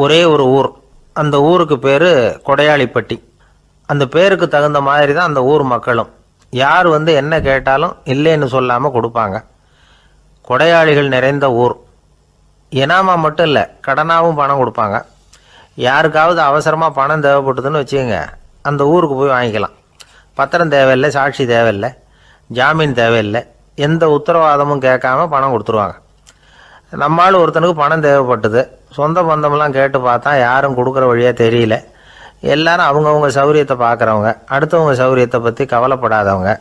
ஒரே ஒரு ஊர். அந்த ஊருக்கு பேர் கொடையாளிப்பட்டி. அந்த பேருக்கு தகுந்த மாதிரி தான் அந்த ஊர் மக்களும். யார் வந்து என்ன கேட்டாலும் இல்லைன்னு சொல்லாமல் கொடுப்பாங்க. கொடையாளிகள் நிறைந்த ஊர். இனாமா மட்டும் இல்லை, கடனாகவும் பணம் கொடுப்பாங்க. யாருக்காவது அவசரமாக பணம் தேவைப்பட்டதுன்னு வச்சுக்கோங்க, அந்த ஊருக்கு போய் வாங்கிக்கலாம். பத்திரம் தேவையில்லை, சாட்சி தேவையில்லை, ஜாமீன் தேவையில்லை, எந்த உத்தரவாதமும் கேட்காம பணம் கொடுத்துருவாங்க. நம்மளால் ஒருத்தனுக்கு பணம் தேவைப்பட்டது. சொந்த பந்தமெல்லாம் கேட்டு பார்த்தா யாரும் கொடுக்குற வழியாக தெரியல. எல்லாரும் அவங்கவுங்க சௌரியத்தை பார்க்குறவங்க, அடுத்தவங்க சௌரியத்தை பற்றி கவலைப்படாதவங்க.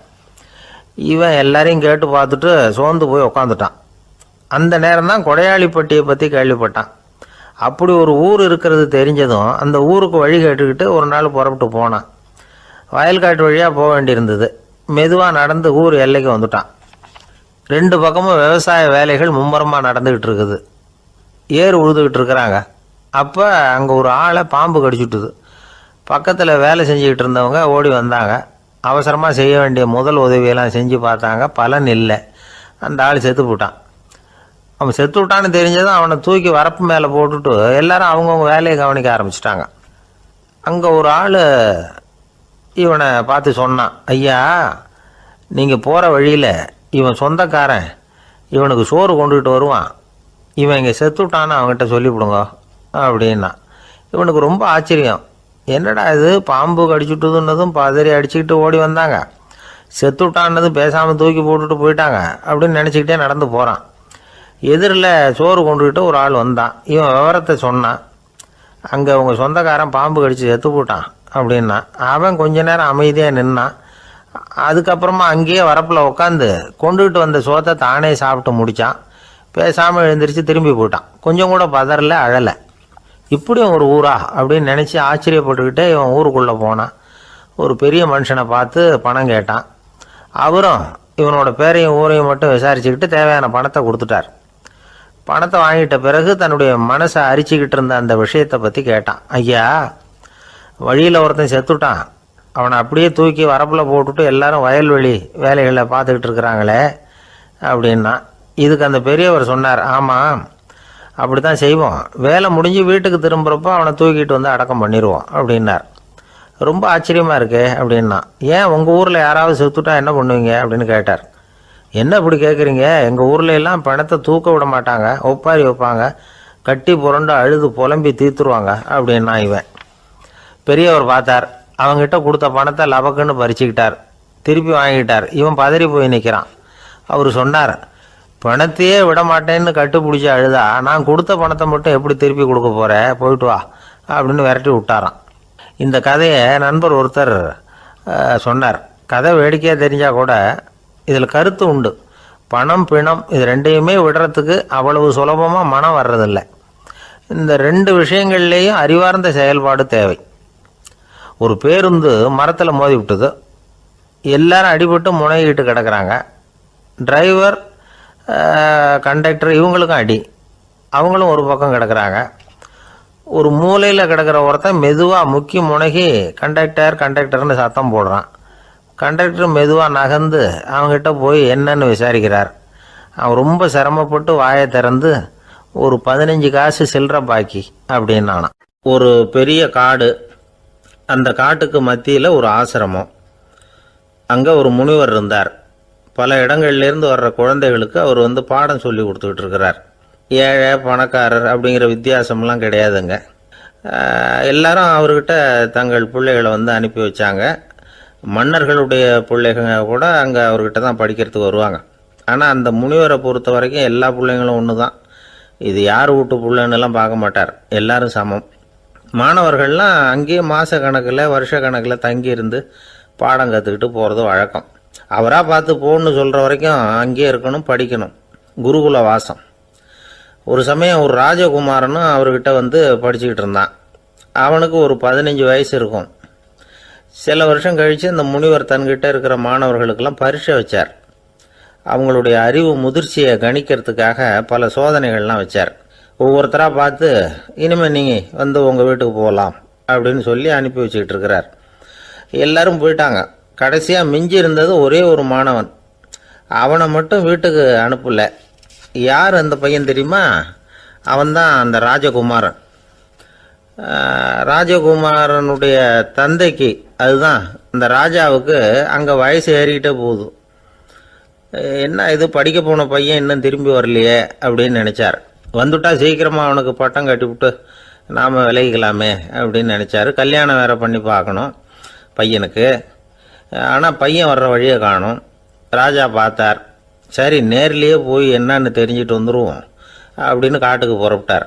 இவன் எல்லாரையும் கேட்டு பார்த்துட்டு சோர்ந்து போய் உக்காந்துட்டான். அந்த நேரம் தான் கொடையாளிப்பட்டியை பற்றி கேள்விப்பட்டான். அப்படி ஒரு ஊர் இருக்கிறது தெரிஞ்சதும் அந்த ஊருக்கு வழி கேட்டுக்கிட்டு ஒரு நாள் புறப்பட்டு போனான். வயல்காட்டு வழியாக போக வேண்டியிருந்தது. மெதுவாக நடந்து ஊர் எல்லைக்கு வந்துட்டான். 2 பக்கமும் விவசாய வேலைகள் மும்முரமாக நடந்துக்கிட்டு இருக்குது. ஏர் உழுதுகிட்டு இருக்கிறாங்க. அப்போ அங்கே ஒரு ஆளை பாம்பு கடிச்சுட்டுது. பக்கத்தில் வேலை செஞ்சுக்கிட்டு இருந்தவங்க ஓடி வந்தாங்க. அவசரமாக செய்ய வேண்டிய முதல் உதவியெல்லாம் செஞ்சு பார்த்தாங்க. பலன் இல்லை. அந்த ஆள் செத்து போட்டான். அவன் செத்து விட்டான்னு தெரிஞ்சதும் அவனை தூக்கி வரப்பு மேலே போட்டுட்டு எல்லாரும் அவங்கவுங்க வேலையை கவனிக்க ஆரம்பிச்சிட்டாங்க. அங்கே ஒரு ஆள் இவனை பார்த்து சொன்னான், ஐயா, நீங்கள் போகிற வழியில் இவன் சொந்தக்காரன், இவனுக்கு சோறு கொண்டுகிட்டு வருவான், இவன் இங்கே செத்துட்டான்னு அவங்ககிட்ட சொல்லிவிடுங்க அப்படின்னா. இவனுக்கு ரொம்ப ஆச்சரியம். என்னடா இது, பாம்பு கடிச்சுட்டுதுன்னதும் பதறி அடிச்சுக்கிட்டு ஓடி வந்தாங்க, செத்துட்டான்னதும் பேசாமல் தூக்கி போட்டுட்டு போயிட்டாங்க அப்படின்னு நினச்சிக்கிட்டே நடந்து போகிறான். எதிரில் சோறு கொண்டுக்கிட்டு ஒரு ஆள் வந்தான். இவன் விவரத்தை சொன்னான். அங்கே உங்கள் சொந்தக்காரன் பாம்பு கடிச்சு செத்து போட்டான் அப்படின்னா. அவன் கொஞ்ச நேரம் அமைதியாக நின்னான். அதுக்கப்புறமா அங்கேயே வரப்பில் உட்காந்து கொண்டுகிட்டு வந்த சோத்தை தானே சாப்பிட்டு முடித்தான். பேசாமல் எழுந்திரிச்சு திரும்பி போயிட்டான். கொஞ்சம் கூட பதறல, அழலை. இப்படியும் ஒரு ஊரா அப்படின்னு நினச்சி ஆச்சரியப்பட்டுக்கிட்டே இவன் ஊருக்குள்ளே போனான். ஒரு பெரிய மனுஷனை பார்த்து பணம் கேட்டான். அவரும் இவனோட பேரையும் ஊரையும் மட்டும் விசாரிச்சுக்கிட்டு தேவையான பணத்தை கொடுத்துட்டார். பணத்தை வாங்கிட்ட பிறகு தன்னுடைய மனசை அரிச்சுக்கிட்டு இருந்த அந்த விஷயத்தை பற்றி கேட்டான். ஐயா, வழியில் ஒருத்தன் செத்துட்டான், அவனை அப்படியே தூக்கி வரப்பில் போட்டுட்டு எல்லாரும் வயல்வெளி வேலைகளை பார்த்துக்கிட்டு இருக்கிறாங்களே அப்படின்னா. இதுக்கு அந்த பெரியவர் சொன்னார், ஆமாம், அப்படி தான் செய்வோம். வேலை முடிஞ்சு வீட்டுக்கு திரும்புகிறப்போ அவனை தூக்கிட்டு வந்து அடக்கம் பண்ணிடுவோம் அப்படின்னார். ரொம்ப ஆச்சரியமாக இருக்கே அப்படின்னா. ஏன் உங்கள் ஊரில் யாராவது செத்துட்டா என்ன பண்ணுவீங்க அப்படின்னு கேட்டார். என்ன இப்படி கேட்குறீங்க, எங்கள் ஊரில் எல்லாம் பணத்தை தூக்க விட மாட்டாங்க, ஒப்பாரி வைப்பாங்க, கட்டி புரண்டு அழுது புலம்பி தீர்த்துருவாங்க அப்படின்னா. இவன் பெரியவர் பார்த்தார். அவங்ககிட்ட கொடுத்த பணத்தை லபக்குன்னு பறிச்சுக்கிட்டார். திருப்பி வாங்கிட்டார். இவன் பதறி போய் நிற்கிறான். அவர் சொன்னார், பணத்தையே விட மாட்டேன்னு கட்டுப்பிடிச்சி அழுதா நான் கொடுத்த பணத்தை மட்டும் எப்படி திருப்பி கொடுக்க போகிறேன், போயிட்டு வா அப்படின்னு விரட்டி விட்டாரான். இந்த கதையை நண்பர் ஒருத்தர் சொன்னார். கதை வேடிக்கையாக தெரிஞ்சால் கூட இதில் கருத்து உண்டு. பணம் பிணம் இது ரெண்டையுமே விடுறதுக்கு அவ்வளவு சுலபமாக மனம் வர்றதில்லை. இந்த 2 விஷயங்கள்லேயும் அறிவார்ந்த செயல்பாடு தேவை. ஒரு பேருந்து மரத்தில் மோதி விட்டது. எல்லாரும் அடிபட்டு முனைகிட்டு கிடக்கிறாங்க. டிரைவர், கண்டக்டர் இவங்களுக்கும் அடி. அவங்களும் ஒரு பக்கம் கிடக்கிறாங்க. ஒரு மூலையில் கிடக்கிற ஒருத்தன் மெதுவாக முக்கி முனகி கண்டக்டர்னு சத்தம் போடுறான். கண்டக்டர் மெதுவாக நகர்ந்து அவங்ககிட்ட போய் என்னன்னு விசாரிக்கிறார். அவன் ரொம்ப சிரமப்பட்டு வாயை திறந்து ஒரு 15 காசு சில்லற பாக்கி அப்படின்னானா. ஒரு பெரிய காடு. அந்த காட்டுக்கு மத்தியில் ஒரு ஆசிரமம். அங்கே ஒரு முனிவர் இருந்தார். பல இடங்கள்லேருந்து வர்ற குழந்தைகளுக்கு அவர் வந்து பாடம் சொல்லி கொடுத்துக்கிட்டு இருக்கிறார். ஏழை பணக்காரர் அப்படிங்கிற வித்தியாசம்லாம் கிடையாதுங்க. எல்லாரும் அவர்கிட்ட தங்கள் பிள்ளைகளை வந்து அனுப்பி வச்சாங்க. மன்னர்களுடைய பிள்ளைங்க கூட அங்கே அவர்கிட்ட தான் படிக்கிறதுக்கு வருவாங்க. ஆனால் அந்த முனிவரை பொறுத்த வரைக்கும் எல்லா பிள்ளைங்களும் ஒன்று தான். இது யார் வீட்டு பிள்ளைன்னெல்லாம் பார்க்க மாட்டார். எல்லாரும் சமம். மாணவர்கள்லாம் அங்கேயே மாத கணக்கில் வருஷ கணக்கில் தங்கியிருந்து பாடம் கற்றுக்கிட்டு போகிறது வழக்கம். அவராக பார்த்து போகணுன்னு சொல்கிற வரைக்கும் அங்கேயே இருக்கணும், படிக்கணும். குருகுல வாசம். ஒரு சமயம் ஒரு ராஜகுமாரனும் அவர்கிட்ட வந்து படிச்சுக்கிட்டு இருந்தான். அவனுக்கு ஒரு 15 வயசு இருக்கும். சில வருஷம் கழித்து இந்த முனிவர் தன்கிட்ட இருக்கிற மாணவர்களுக்கெல்லாம் பரீட்சை வச்சார். அவங்களுடைய அறிவு முதிர்ச்சியை கணிக்கிறதுக்காக பல சோதனைகள்லாம் வச்சார். ஒவ்வொருத்தராக பார்த்து இனிமேல் நீங்கள் வந்து உங்கள் வீட்டுக்கு போகலாம் அப்படின்னு சொல்லி அனுப்பி வச்சுக்கிட்டு இருக்கிறார். எல்லாரும் போயிட்டாங்க. கடைசியாக மிஞ்சி இருந்தது ஒரே ஒரு மாணவன். அவனை மட்டும் வீட்டுக்கு அனுப்பலை. யார் அந்த பையன் தெரியுமா? அவன்தான் அந்த ராஜகுமாரன். ராஜகுமாரனுடைய தந்தைக்கு, அதுதான் அந்த ராஜாவுக்கு, அங்கே வயசு ஏறிக்கிட்டே போகுது. என்ன இது படிக்க போன பையன் இன்னும் திரும்பி வரலையே அப்படின்னு நினச்சார். வந்துட்டா சீக்கிரமாக அவனுக்கு பட்டம் கட்டிவிட்டு நாம் விலகிக்கலாமே அப்படின்னு நினச்சார். கல்யாணம் வேறு பண்ணி பார்க்கணும் பையனுக்கு. ஆனால் பையன் வர்ற வழியை காணும். ராஜா பார்த்தார். சரி, நேர்லேயே போய் என்னன்னு தெரிஞ்சுட்டு வந்துடுவோம் அப்படின்னு காட்டுக்கு புறப்பட்டார்.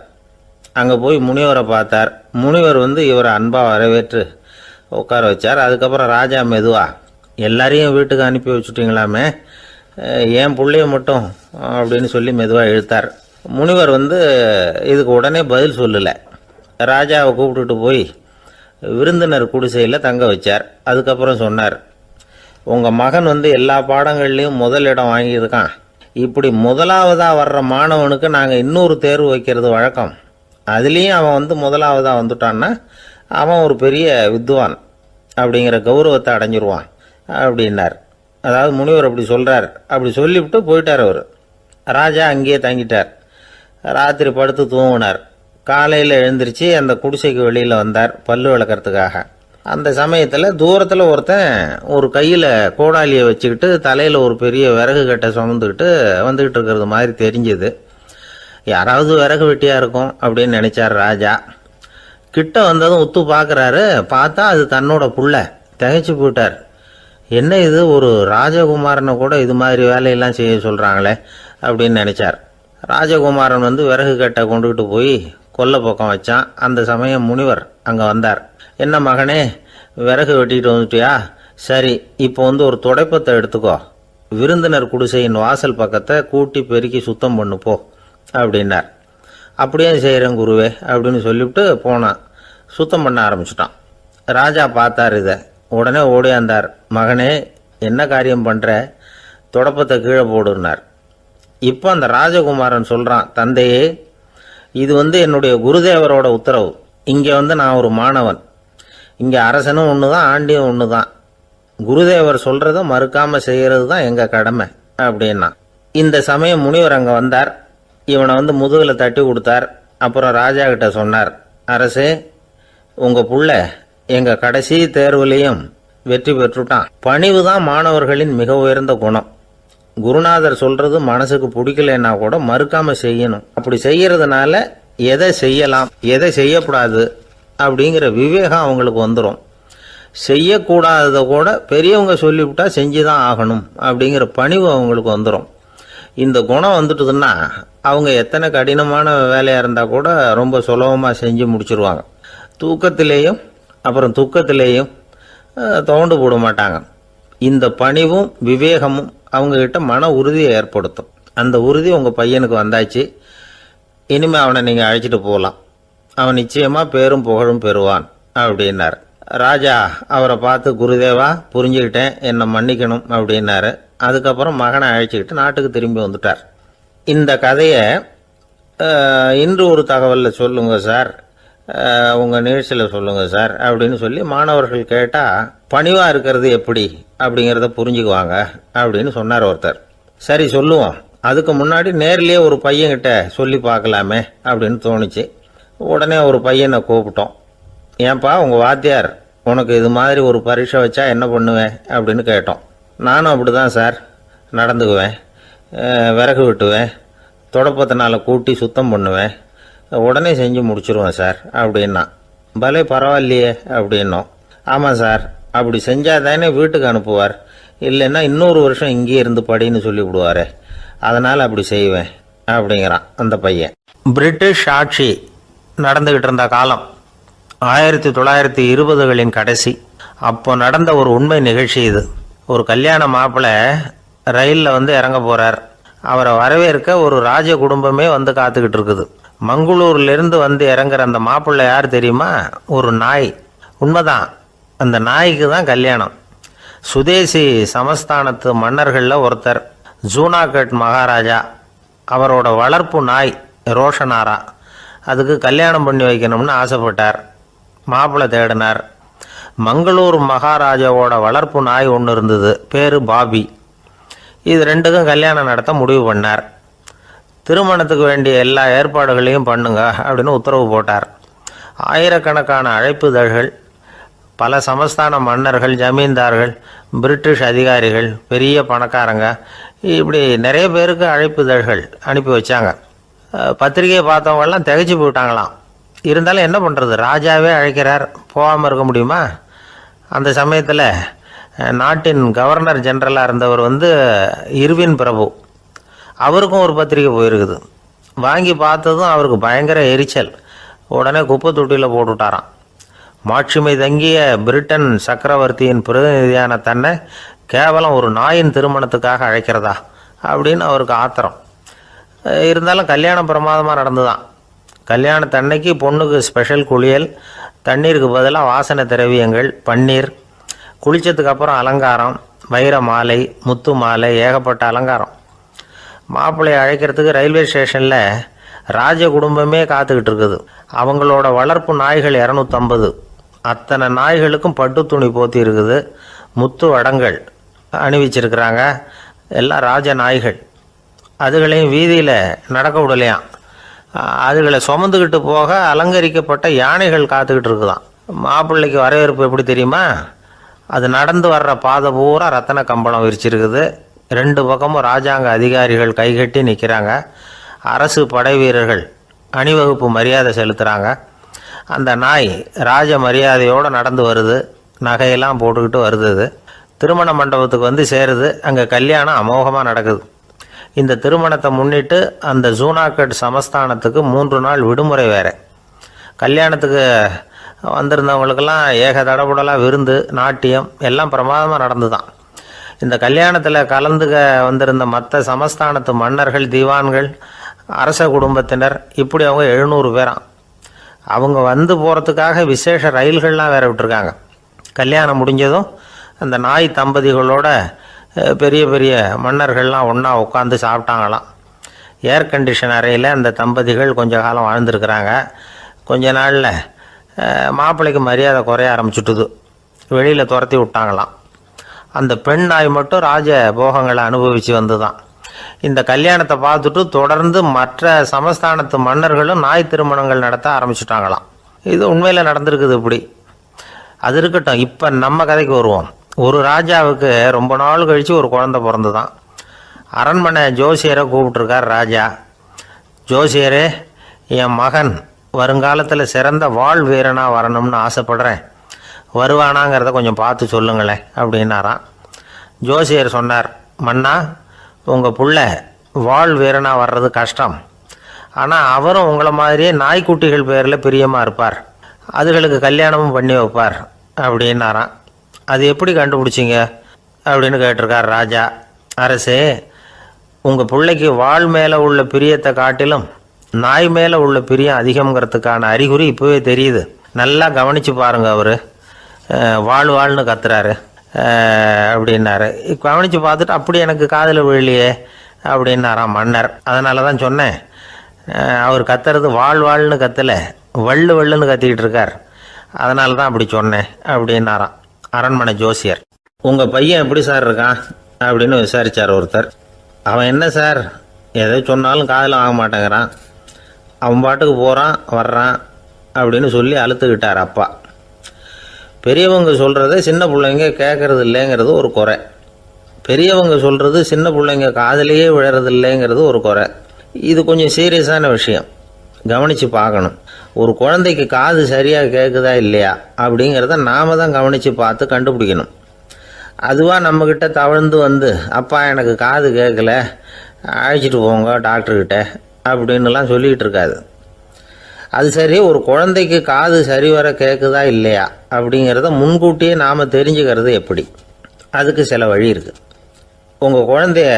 அங்கே போய் முனிவரை பார்த்தார். முனிவர் இவரை அன்பாக வரவேற்று உட்கார வச்சார். அதுக்கப்புறம் ராஜா மெதுவா, எல்லாரையும் வீட்டுக்கு அனுப்பி வச்சுட்டிங்களாமே, ஏன் பிள்ளைய மட்டும் அப்படின்னு சொல்லி மெதுவாக இழுத்தார். முனிவர் இதுக்கு உடனே பதில் சொல்லலை. ராஜாவை கூப்பிட்டுட்டு போய் விருந்தினர் குடிசையில் தங்க வச்சார். அதுக்கப்புறம் சொன்னார், உங்கள் மகன் எல்லா பாடங்கள்லேயும் முதல் இடம் வாங்கியிருக்கான். இப்படி முதலாவதாக வர்ற மாணவனுக்கு நாங்கள் இன்னொரு தேர்வு வைக்கிறது வழக்கம். அதுலேயும் அவன் முதலாவதாக வந்துட்டான்னா அவன் ஒரு பெரிய வித்வான் அப்படிங்கிற கௌரவத்தை அடைஞ்சிருவான் அப்படின்னார். அதாவது முனிவர் அப்படி சொல்கிறார். அப்படி சொல்லிவிட்டு போயிட்டார் அவர். ராஜா அங்கேயே தங்கிட்டார். ராத்திரி படுத்து தூங்கினார். காலையில் எழுந்திரிச்சு அந்த குடிசைக்கு வெளியில் வந்தார் பல்லு விளக்கிறதுக்காக. அந்த சமயத்தில் தூரத்தில் ஒருத்தன் ஒரு கையில் கோடாலியை வச்சுக்கிட்டு தலையில் ஒரு பெரிய விறகு கட்டை சுமந்துக்கிட்டு வந்துக்கிட்டு இருக்கிறது மாதிரி தெரிஞ்சுது. யாராவது விறகு வெட்டியாக இருக்கும் அப்படின்னு நினச்சார் ராஜா. கிட்ட வந்ததும் உத்து பார்க்குறாரு. பார்த்தா அது தன்னோட புள்ள. திகைச்சு போயிட்டார். என்ன இது, ஒரு ராஜகுமாரனை கூட இது மாதிரி வேலையெல்லாம் செய்ய சொல்கிறாங்களே அப்படின்னு நினச்சார். ராஜகுமாரன் விறகு கட்டை கொண்டுகிட்டு போய் கொல்லை பக்கம் வச்சான். அந்த சமயம் முனிவர் அங்கே வந்தார். என்ன மகனே, விறகு வெட்டிட்டு வந்துட்டியா? சரி, இப்போ ஒரு துடைப்பத்தை எடுத்துக்கோ, விருந்தினர் குடிசையின் வாசல் பக்கத்தை கூட்டி பெருக்கி சுத்தம் பண்ணு போ அப்படின்னார். அப்படியே செய்கிறேன் குருவே அப்படின்னு சொல்லிவிட்டு போனான். சுத்தம் பண்ண ஆரம்பிச்சிட்டான். ராஜா பார்த்தார் இதை. உடனே ஓடியாந்தார். மகனே, என்ன காரியம் பண்ணுற? துடப்பத்தை கீழே போடுனார். இப்போ அந்த ராஜகுமாரன் சொல்கிறான், தந்தையே, இது என்னுடைய குருதேவரோட உத்தரவு. இங்கே நான் ஒரு மாணவன். இங்கே அரசனும் ஒன்று தான், ஆண்டியும் ஒன்று தான். குருதேவர் சொல்கிறத மறுக்காமல் செய்கிறது தான் எங்கள் கடமை அப்படின்னா. இந்த சமயம் முனிவர் அங்கே வந்தார். இவனை முதுகில் தட்டி கொடுத்தார். அப்புறம் ராஜா கிட்ட சொன்னார், அரசே, உங்கள் புள்ள எங்கள் கடைசி தேர்வுலையும் வெற்றி பெற்றுட்டான். பணிவு தான் மாணவர்களின் மிக உயர்ந்த குணம். குருநாதர் சொல்றது மனசுக்கு பிடிக்கலன்னா கூட மறுக்காம செய்யணும். அப்படி செய்யறதுனால எதை செய்யலாம் எதை செய்யக்கூடாது அப்படிங்கிற விவேகம் அவங்களுக்கு வந்துடும். செய்யக்கூடாததை கூட பெரியவங்க சொல்லிவிட்டா செஞ்சுதான் ஆகணும் அப்படிங்கிற பணிவு அவங்களுக்கு வந்துடும். இந்த குணம் வந்துட்டுதுன்னா அவங்க எத்தனை கடினமான வேலையாக இருந்தால் கூட ரொம்ப சுலபமாக செஞ்சு முடிச்சிருவாங்க. தூக்கத்திலேயும் அப்புறம் துக்கத்திலேயும் தோண்டு போட மாட்டாங்க. இந்த பணிவும் விவேகமும் அவங்கக்கிட்ட மன உறுதியை ஏற்படுத்தும். அந்த உறுதி உங்கள் பையனுக்கு வந்தாச்சு. இனிமேல் அவனை நீங்கள் அழைச்சிட்டு போகலாம். அவன் நிச்சயமாக பேரும் புகழும் பெறுவான் அப்படின்னார். ராஜா அவரை பார்த்து, குருதேவா, புரிஞ்சுக்கிட்டேன், என்னை மன்னிக்கணும் அப்படின்னாரு. அதுக்கப்புறம் மகனை அழைச்சிக்கிட்டு நாட்டுக்கு திரும்பி வந்துட்டார். இந்த கதையை இன்று ஒரு தகவலில் சொல்லுங்கள் சார், உங்கள் நிகழ்ச்சியில் சொல்லுங்கள் சார் அப்படின்னு சொல்லி மாணவர்கள் கேட்டால் பணிவாக இருக்கிறது எப்படி அப்படிங்கிறத புரிஞ்சுக்குவாங்க அப்படின்னு சொன்னார் ஒருத்தர். சரி சொல்லுவோம், அதுக்கு முன்னாடி நேர்லேயே ஒரு பையன்கிட்ட சொல்லி பார்க்கலாமே அப்படின்னு தோணுச்சு. உடனே ஒரு பையனை கூப்பிட்டோம். ஏன்பா, உங்கள் வாத்தியார் உனக்கு இது மாதிரி ஒரு பரீட்சை வச்சா என்ன பண்ணுவேன் அப்படின்னு கேட்டோம். நானும் அப்படி தான் சார் நடந்துக்குவேன். விறகு வெட்டுவேன், தொடப்பத்தினால கூட்டி சுத்தம் பண்ணுவேன், உடனே செஞ்சு முடிச்சிருவேன் சார் அப்படின்னா. பலே பரவாயில்லையே அப்படின்னோம். ஆமாம் சார், அப்படி செஞ்சால் தானே வீட்டுக்கு அனுப்புவார், இல்லைன்னா இன்னொரு வருஷம் இங்கேயே இருந்து படின்னு சொல்லி விடுவார், அதனால் அப்படி செய்வேன் அப்படிங்கிறான் அந்த பையன். பிரிட்டிஷ் ஆட்சி நடந்துக்கிட்டு இருந்த காலம் 1920களின் கடைசி. அப்போ நடந்த ஒரு உண்மை நிகழ்ச்சி இது. ஒரு கல்யாண மாப்பிள்ளை ரயிலில் இறங்க போகிறார். அவரை வரவேற்க ஒரு ராஜ குடும்பமே காத்துக்கிட்டு இருக்குது. மங்களூர்லேருந்து இறங்குற அந்த மாப்பிள்ளை யார் தெரியுமா? ஒரு நாய். உண்மைதான், அந்த நாய்க்கு தான் கல்யாணம். சுதேசி சமஸ்தானத்து மன்னர்களில் ஒருத்தர் ஜூனாகட் மகாராஜா. அவரோட வளர்ப்பு நாய் ரோஷனாரா. அதுக்கு கல்யாணம் பண்ணி வைக்கணும்னு ஆசைப்பட்டார். மாப்பிள்ளை தேடினார். மங்களூர் மகாராஜாவோட வளர்ப்பு நாய் ஒன்று இருந்தது, பேர் பாபி. இது ரெண்டுக்கும் கல்யாணம் நடத்த முடிவு பண்ணார். திருமணத்துக்கு வேண்டிய எல்லா ஏற்பாடுகளையும் பண்ணுங்க அப்படின்னு உத்தரவு போட்டார். ஆயிரக்கணக்கான அழைப்புதழ்கள், பல சமஸ்தான மன்னர்கள், ஜமீன்தார்கள், பிரிட்டிஷ் அதிகாரிகள், பெரிய பணக்காரங்க, இப்படி நிறைய பேருக்கு அழைப்புதழ்கள் அனுப்பி வச்சாங்க. பத்திரிகையை பார்த்தவங்கெல்லாம் திகைச்சு போயிட்டாங்களாம். இருந்தாலும் என்ன பண்ணுறது, ராஜாவே அழைக்கிறார், போகாமல் இருக்க முடியுமா? அந்த சமயத்தில் நாட்டின் கவர்னர் ஜெனரலாக இருந்தவர் இர்வின் பிரபு, அவருக்கும் ஒரு பத்திரிகை போயிருக்குது. வாங்கி பார்த்ததும் அவருக்கு பயங்கர எரிச்சல். உடனே குப்பை தொட்டியில் போட்டுவிட்டாராம். மாட்சிமை தங்கிய பிரிட்டன் சக்கரவர்த்தியின் பிரதிநிதியான தன்னை கேவலம் ஒரு நாயின் திருமணத்துக்காக அழைக்கிறதா அப்படின்னு அவருக்கு ஆத்திரம். இருந்தாலும் கல்யாணம் பிரமாதமாக நடந்துதான். கல்யாணத்தன்னைக்கு பொண்ணுக்கு ஸ்பெஷல் குளியல், தண்ணீருக்கு பதிலாக வாசனை திரவியங்கள், பன்னீர், குளித்ததுக்கு அப்புறம் அலங்காரம், வைர மாலை, முத்து மாலை, ஏகப்பட்ட அலங்காரம். மாப்பிள்ளையை அழைக்கிறதுக்கு ரயில்வே ஸ்டேஷனில் ராஜ குடும்பமே காத்துக்கிட்டு இருக்குது. அவங்களோட வளர்ப்பு நாய்கள் 250. அத்தனை நாய்களுக்கும் பட்டு துணி போத்தி இருக்குது. முத்து வடங்கள் அணிவிச்சிருக்கிறாங்க. எல்லாம் ராஜ நாய்கள். அதுகளையும் வீதியில் நடக்க விடலையாம். அதுகளை சுமந்துக்கிட்டு போக அலங்கரிக்கப்பட்ட யானைகள் காத்துக்கிட்டு இருக்குதான். மாப்பிள்ளைக்கு வரவேற்பு எப்படி தெரியுமா? அது நடந்து வர்ற பாதை பூரா ரத்தன கம்பளம் விரிச்சிருக்குது. 2 பக்கமும் ராஜாங்க அதிகாரிகள் கைகட்டி நிற்கிறாங்க. அரசு படை வீரர்கள் அணிவகுப்பு மரியாதை செலுத்துகிறாங்க. அந்த நாய் ராஜ மரியாதையோடு நடந்து வருது. நகையெல்லாம் போட்டுக்கிட்டு வருது. திருமண மண்டபத்துக்கு சேருது. அங்கே கல்யாணம் அமோகமாக நடக்குது. இந்த திருமணத்தை முன்னிட்டு அந்த ஜூனாகட் சமஸ்தானத்துக்கு 3 நாள் விடுமுறை வேறு. கல்யாணத்துக்கு வந்திருந்தவங்களுக்கெல்லாம் ஏக தடபுடலாக விருந்து, நாட்டியம் எல்லாம் பிரமாதமாக நடந்து தான். இந்த கல்யாணத்தில் கலந்துக்க வந்திருந்த மற்ற சமஸ்தானத்து மன்னர்கள், தீவான்கள், அரச குடும்பத்தினர், இப்படி அவங்க 700 பேராம். அவங்க போகிறதுக்காக விசேஷ ரயில்கள்லாம் வேற விட்டுருக்காங்க. கல்யாணம் முடிஞ்சதும் அந்த நாய் தம்பதிகளோட பெரிய பெரிய மன்னர்கள்லாம் ஒன்றா உட்காந்து சாப்பிட்டாங்களாம். ஏர் கண்டிஷன் அறையில் அந்த தம்பதிகள் கொஞ்ச காலம் வாழ்ந்துருக்கிறாங்க. கொஞ்ச நாளில் மாப்பிள்ளைக்கு மரியாதை குறைய ஆரம்பிச்சுட்டுது. வெளியில் துரத்தி விட்டாங்களாம். அந்த பெண் நாய் மட்டும் ராஜ போகங்களை அனுபவித்து வந்து தான். இந்த கல்யாணத்தை பார்த்துட்டு தொடர்ந்து மற்ற சமஸ்தானத்து மன்னர்களும் நாய் திருமணங்கள் நடத்த ஆரம்பிச்சுட்டாங்களாம். இது உண்மையில் நடந்திருக்குது. இப்படி அது இருக்கட்டும். இப்போ நம்ம கதைக்கு வருவோம். ஒரு ராஜாவுக்கு ரொம்ப நாள் கழித்து ஒரு குழந்தை பிறந்து தான். அரண்மனை ஜோசியரை கூப்பிட்டுருக்கார் ராஜா. ஜோசியரே, என் மகன் வருங்காலத்தில் சிறந்த வாள் வீரனாக வரணும்னு ஆசைப்படுறேன், வருவானாங்கிறத கொஞ்சம் பார்த்து சொல்லுங்களேன் அப்படின்னாராம். ஜோசியர் சொன்னார், மன்னா, உங்கள் புள்ள வாள் வீரனாக வர்றது கஷ்டம். ஆனால் அவரும் உங்களை மாதிரியே நாய்க்குட்டிகள் பேரில் பிரியமாக இருப்பார். அதுகளுக்கு கல்யாணமும் பண்ணி வைப்பார் அப்படின்னாராம். அது எப்படி கண்டுபிடிச்சிங்க அப்படின்னு கேட்டிருக்கார் ராஜா. அரசே, உங்கள் பிள்ளைக்கு வாள் மேலே உள்ள பிரியத்தை காட்டிலும் நாய் மேலே உள்ள பிரியம் அதிகங்கிறதுக்கான அறிகுறி இப்போவே தெரியுது. நல்லா கவனித்து பாருங்க. அவர் வாழ்னு கத்துறாரு அப்படின்னாரு. கவனித்து பார்த்துட்டு அப்படி எனக்கு காதில் விழலையே அப்படின்னாராம் மன்னர். அதனால தான் சொன்னேன், அவர் கத்துறது வாழ்னு கத்தலை, வள்ளுன்னு கத்திக்கிட்டு இருக்கார். அதனால தான் அப்படி சொன்னேன் அப்படின்னாராம் அரண்மனை ஜோசியர். உங்கள் பையன் எப்படி சார் இருக்கான் அப்படின்னு விசாரித்தார் ஒருத்தர். அவன் என்ன சார், எதை சொன்னாலும் காதில் வாங்க மாட்டேங்கிறான், அவன் பாட்டுக்கு போகிறான் வர்றான் அப்படின்னு சொல்லி அழுத்துக்கிட்டார் அப்பா. பெரியவங்க சொல்கிறத சின்ன பிள்ளைங்க கேட்கறது இல்லைங்கிறது ஒரு குறை. பெரியவங்க சொல்கிறது சின்ன பிள்ளைங்க காதிலேயே விழறது இல்லைங்கிறது ஒரு குறை. இது கொஞ்சம் சீரியஸான விஷயம், கவனித்து பார்க்கணும். ஒரு குழந்தைக்கு காது சரியாக கேட்குதா இல்லையா அப்படிங்கிறத நாம் தான் கவனித்து பார்த்து கண்டுபிடிக்கணும். அதுவாக நம்மக்கிட்ட தவழ்ந்து அப்பா எனக்கு காது கேட்கல, அழைச்சிட்டு போங்க டாக்டர்கிட்ட அப்படின்னுலாம் சொல்லிக்கிட்டு இருக்காது. அது சரி, ஒரு குழந்தைக்கு காது சரிவர கேட்குதா இல்லையா அப்படிங்கிறத முன்கூட்டியே நாம் தெரிஞ்சுக்கிறது எப்படி? அதுக்கு சில வழி இருக்குது. உங்கள் குழந்தைய